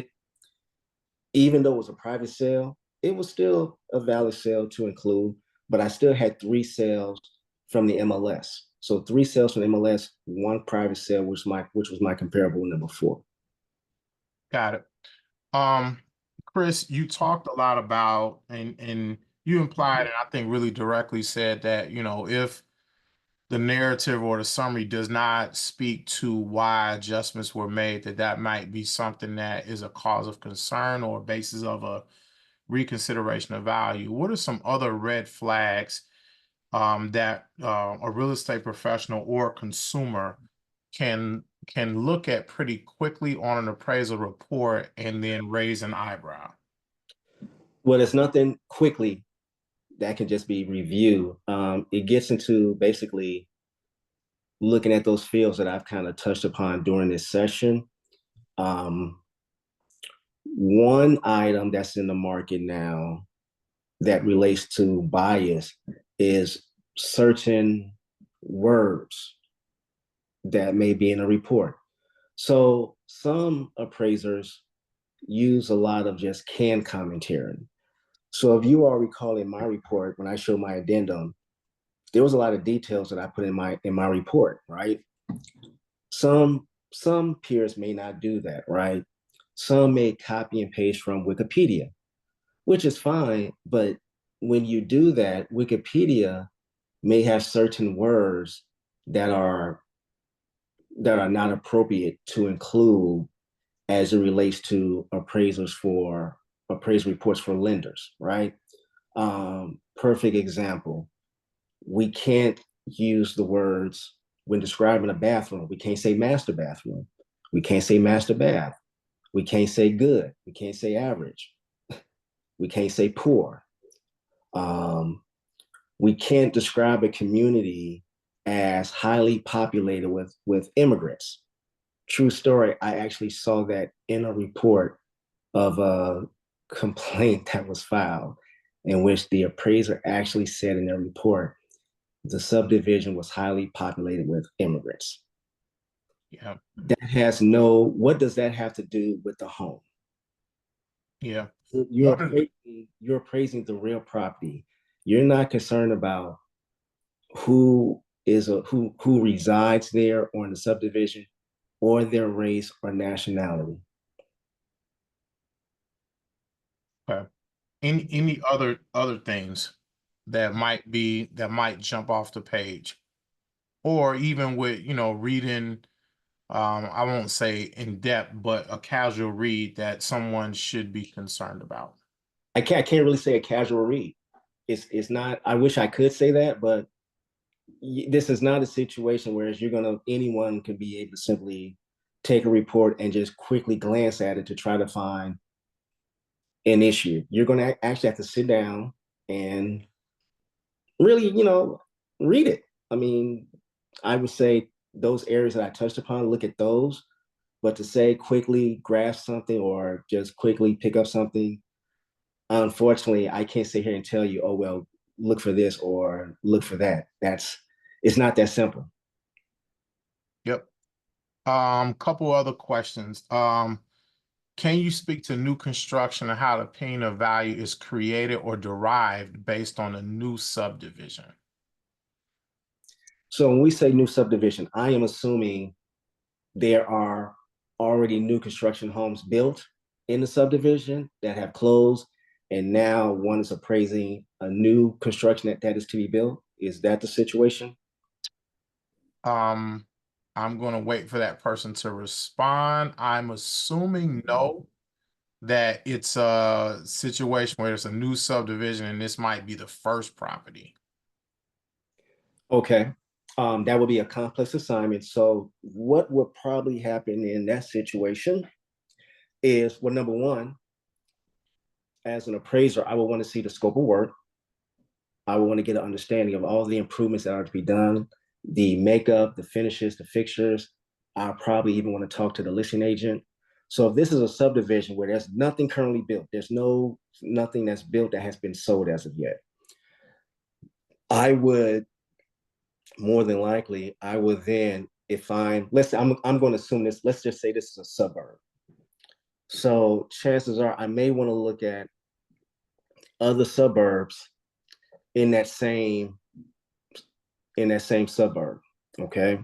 even though it was a private sale, it was still a valid sale to include, but I still had 3 sales from the MLS. So 3 sales from the MLS, 1 private sale, which was my comparable number 4. Got it. Um, Chris, you talked a lot about and you implied and I think really directly said that, if the narrative or the summary does not speak to why adjustments were made, that might be something that is a cause of concern or a basis of a reconsideration of value. What are some other red flags that a real estate professional or consumer can look at pretty quickly on an appraisal report and then raise an eyebrow? Well, there's nothing quickly that can just be reviewed. It gets into basically looking at those fields that I've kind of touched upon during this session. Um, One item that's in the market now that relates to bias is certain words that may be in a report. So some appraisers use a lot of just canned commentary. So if you all recall in my report, when I showed my addendum, there was a lot of details that I put in my report, right? Some peers may not do that, right? Some may copy and paste from Wikipedia, which is fine, but when you do that, Wikipedia may have certain words that are not appropriate to include as it relates to appraisal reports for lenders, right? Perfect example. We can't use the words when describing a bathroom. We can't say master bathroom. We can't say master bath. We can't say good. We can't say average. We can't say poor. Um, we can't describe a community as highly populated with immigrants. True story, I actually saw that in a report of a complaint that was filed in which the appraiser actually said in their report the subdivision was highly populated with immigrants. Yeah. What does that have to do with the home? Yeah. You're appraising the real property. You're not concerned about who who resides there or in the subdivision or their race or nationality. Okay. Any other things that might jump off the page, or even with reading, I won't say in depth, but a casual read that someone should be concerned about. I can't really say a casual read. It's not. I wish I could say that, but this is not a situation where anyone could be able to simply take a report and just quickly glance at it to try to find an issue. You're going to actually have to sit down and really, read it. I mean, I would say those areas that I touched upon, look at those. But to say quickly grasp something or just quickly pick up something, unfortunately, I can't sit here and tell you, oh, well, look for this or look for that. It's not that simple. Yep. Couple other questions. Can you speak to new construction and how the opinion of value is created or derived based on a new subdivision? So when we say new subdivision, I am assuming there are already new construction homes built in the subdivision that have closed, and now one is appraising a new construction that is to be built. Is that the situation? Um, I'm going to wait for that person to respond. I'm assuming no, that it's a situation where it's a new subdivision and this might be the first property. Okay. That would be a complex assignment. So what would probably happen in that situation is, well, number one, as an appraiser, I would want to see the scope of work. I would want to get an understanding of all the improvements that are to be done, the makeup, the finishes, the fixtures. I probably even want to talk to the listing agent. So if this is a subdivision where there's nothing currently built, there's nothing that's built that has been sold as of yet, I would more than likely, I would then, if I'm going to assume this, let's just say this is a suburb. So chances are I may want to look at other suburbs in that same suburb. Okay.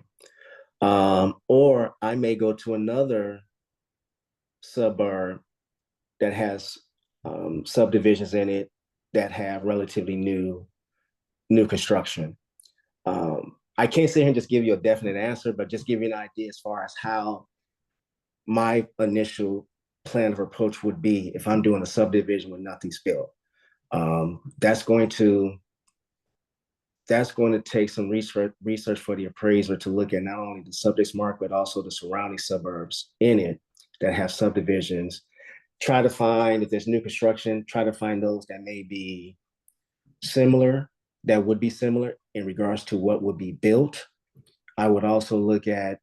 Or I may go to another suburb that has subdivisions in it that have relatively new construction. I can't sit here and just give you a definite answer, but just give you an idea as far as how my initial plan of approach would be if I'm doing a subdivision with nothing's built. That's going to take some research for the appraiser to look at not only the subject market, but also the surrounding suburbs in it that have subdivisions. Try to find, if there's new construction, try to find those that may be similar, that would be similar in regards to what would be built. I would also look at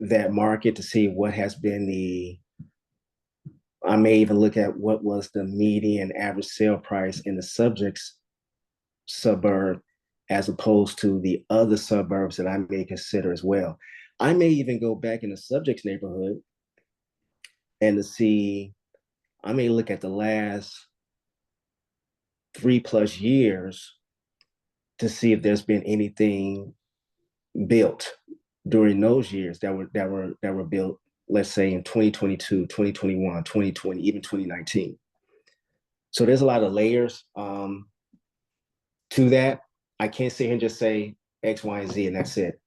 that market to see what has been I may even look at what was the median average sale price in the subject's suburb as opposed to the other suburbs that I may consider as well. I may even go back in the subject's neighborhood and to see, I may look at the last 3+ years to see if there's been anything built during those years that were built, let's say in 2022, 2021, 2020, even 2019. So there's a lot of layers to that. I can't sit here and just say X, Y, and Z, and that's it.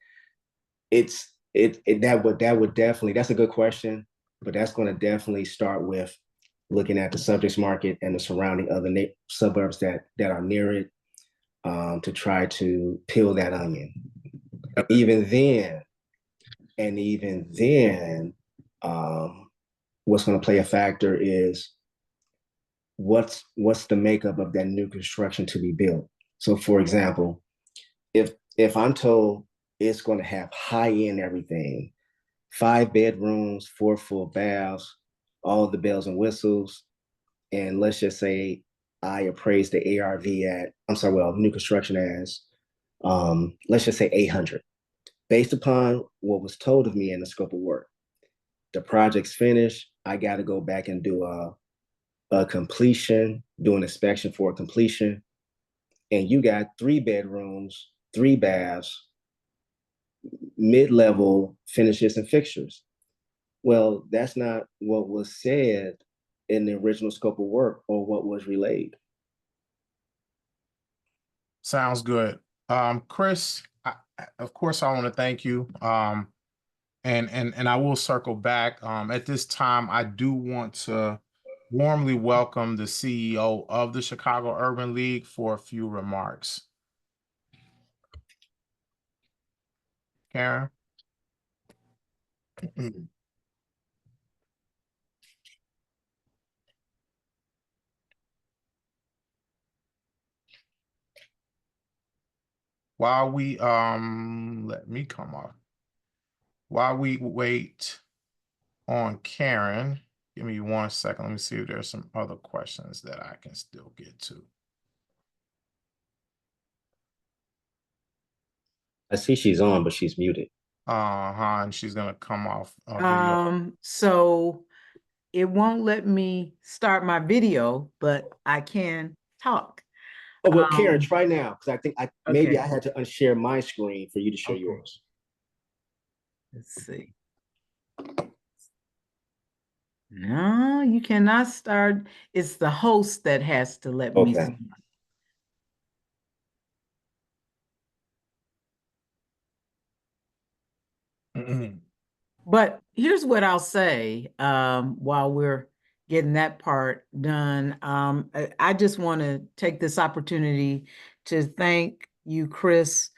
That would definitely, that's a good question, but that's going to definitely start with looking at the subjects market and the surrounding other suburbs that are near it, to try to peel that onion. Even then, what's going to play a factor is what's the makeup of that new construction to be built. So, for example, if I'm told it's going to have high-end everything, 5 bedrooms, 4 full baths, all the bells and whistles, and let's just say I appraise the ARV at, I'm sorry, well, new construction as, let's just say 800. Based upon what was told of me in the scope of work, the project's finished, I got to go back and do a completion, do an inspection for a completion, and you got 3 bedrooms, 3 baths, mid-level finishes and fixtures. Well, that's not what was said in the original scope of work or what was relayed. Sounds good. Chris, of course, I want to thank you. And I will circle back. At this time, I do want to warmly welcome the CEO of the Chicago Urban League for a few remarks. Karen? While we let me come off. While we wait on Karen, give me 1 second. Let me see if there's some other questions that I can still get to. I see she's on, but she's muted. And she's gonna come off video. So it won't let me start my video, but I can talk. Oh, well, Karen, try now, because I think maybe Okay. I had to unshare my screen for you to share Okay. yours. Let's see. No, you cannot start. It's the host that has to let me Okay. see. But here's what I'll say while we're getting that part done. I just want to take this opportunity to thank you, Chris,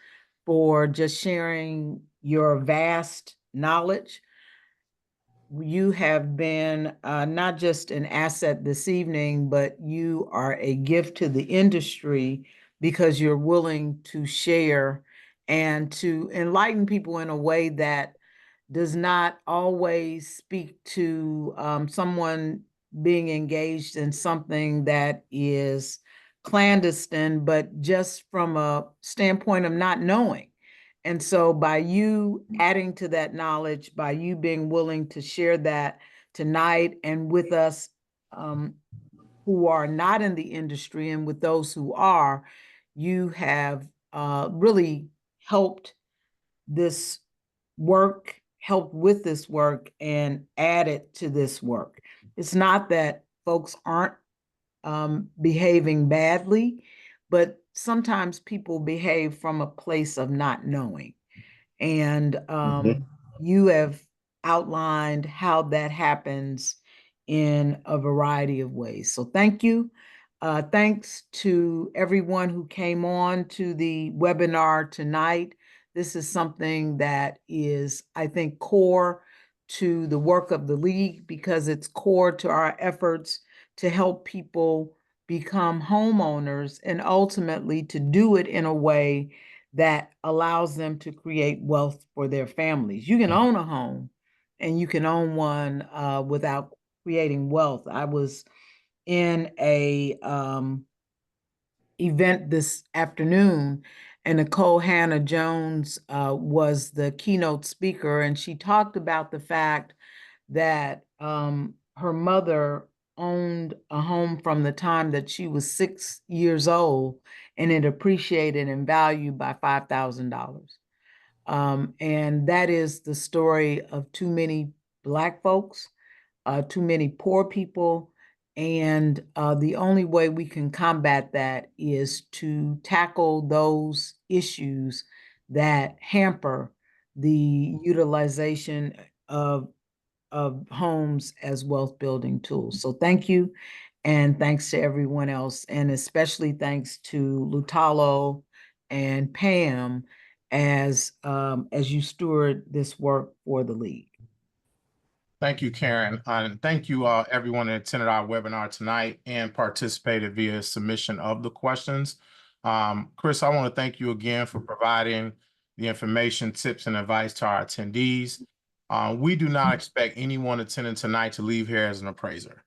for just sharing your vast knowledge. You have been not just an asset this evening, but you are a gift to the industry because you're willing to share and to enlighten people in a way that does not always speak to someone being engaged in something that is clandestine, but just from a standpoint of not knowing. And so by you adding to that knowledge, by you being willing to share that tonight and with us who are not in the industry and with those who are, you have really helped this work, helped with this work, and added to this work. It's not that folks aren't behaving badly, but sometimes people behave from a place of not knowing. And you have outlined how that happens in a variety of ways. So thank you. Thanks to everyone who came on to the webinar tonight. This is something that is, I think, core to the work of the League because it's core to our efforts to help people become homeowners and ultimately to do it in a way that allows them to create wealth for their families. You can own a home and you can own one without creating wealth. I was in a event this afternoon and Nicole Hannah Jones was the keynote speaker, and she talked about the fact that her mother owned a home from the time that she was 6 years old, and it appreciated in value by $5,000. And that is the story of too many Black folks, too many poor people. And the only way we can combat that is to tackle those issues that hamper the utilization of homes as wealth building tools. So thank you. And thanks to everyone else. And especially thanks to Lutalo and Pam as you steward this work for the league. Thank you, Karen. And thank you, everyone that attended our webinar tonight and participated via submission of the questions. Chris, I want to thank you again for providing the information, tips, and advice to our attendees. We do not expect anyone attending tonight to leave here as an appraiser,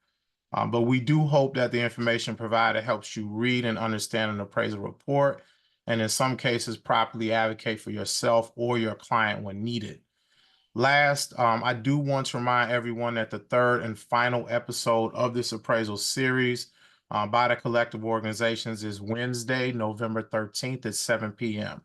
but we do hope that the information provided helps you read and understand an appraisal report, and in some cases, properly advocate for yourself or your client when needed. Last, I do want to remind everyone that the third and final episode of this appraisal series by the collective organizations is Wednesday, November 13th at 7 p.m.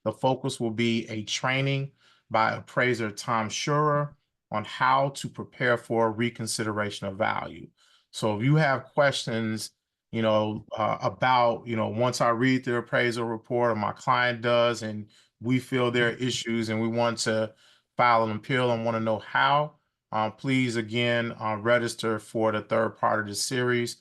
The focus will be a training by appraiser Tom Schurer on how to prepare for reconsideration of value. So if you have questions, about, once I read the appraisal report or my client does, and we feel there are issues and we want to file an appeal and want to know how, please again register for the third part of the series.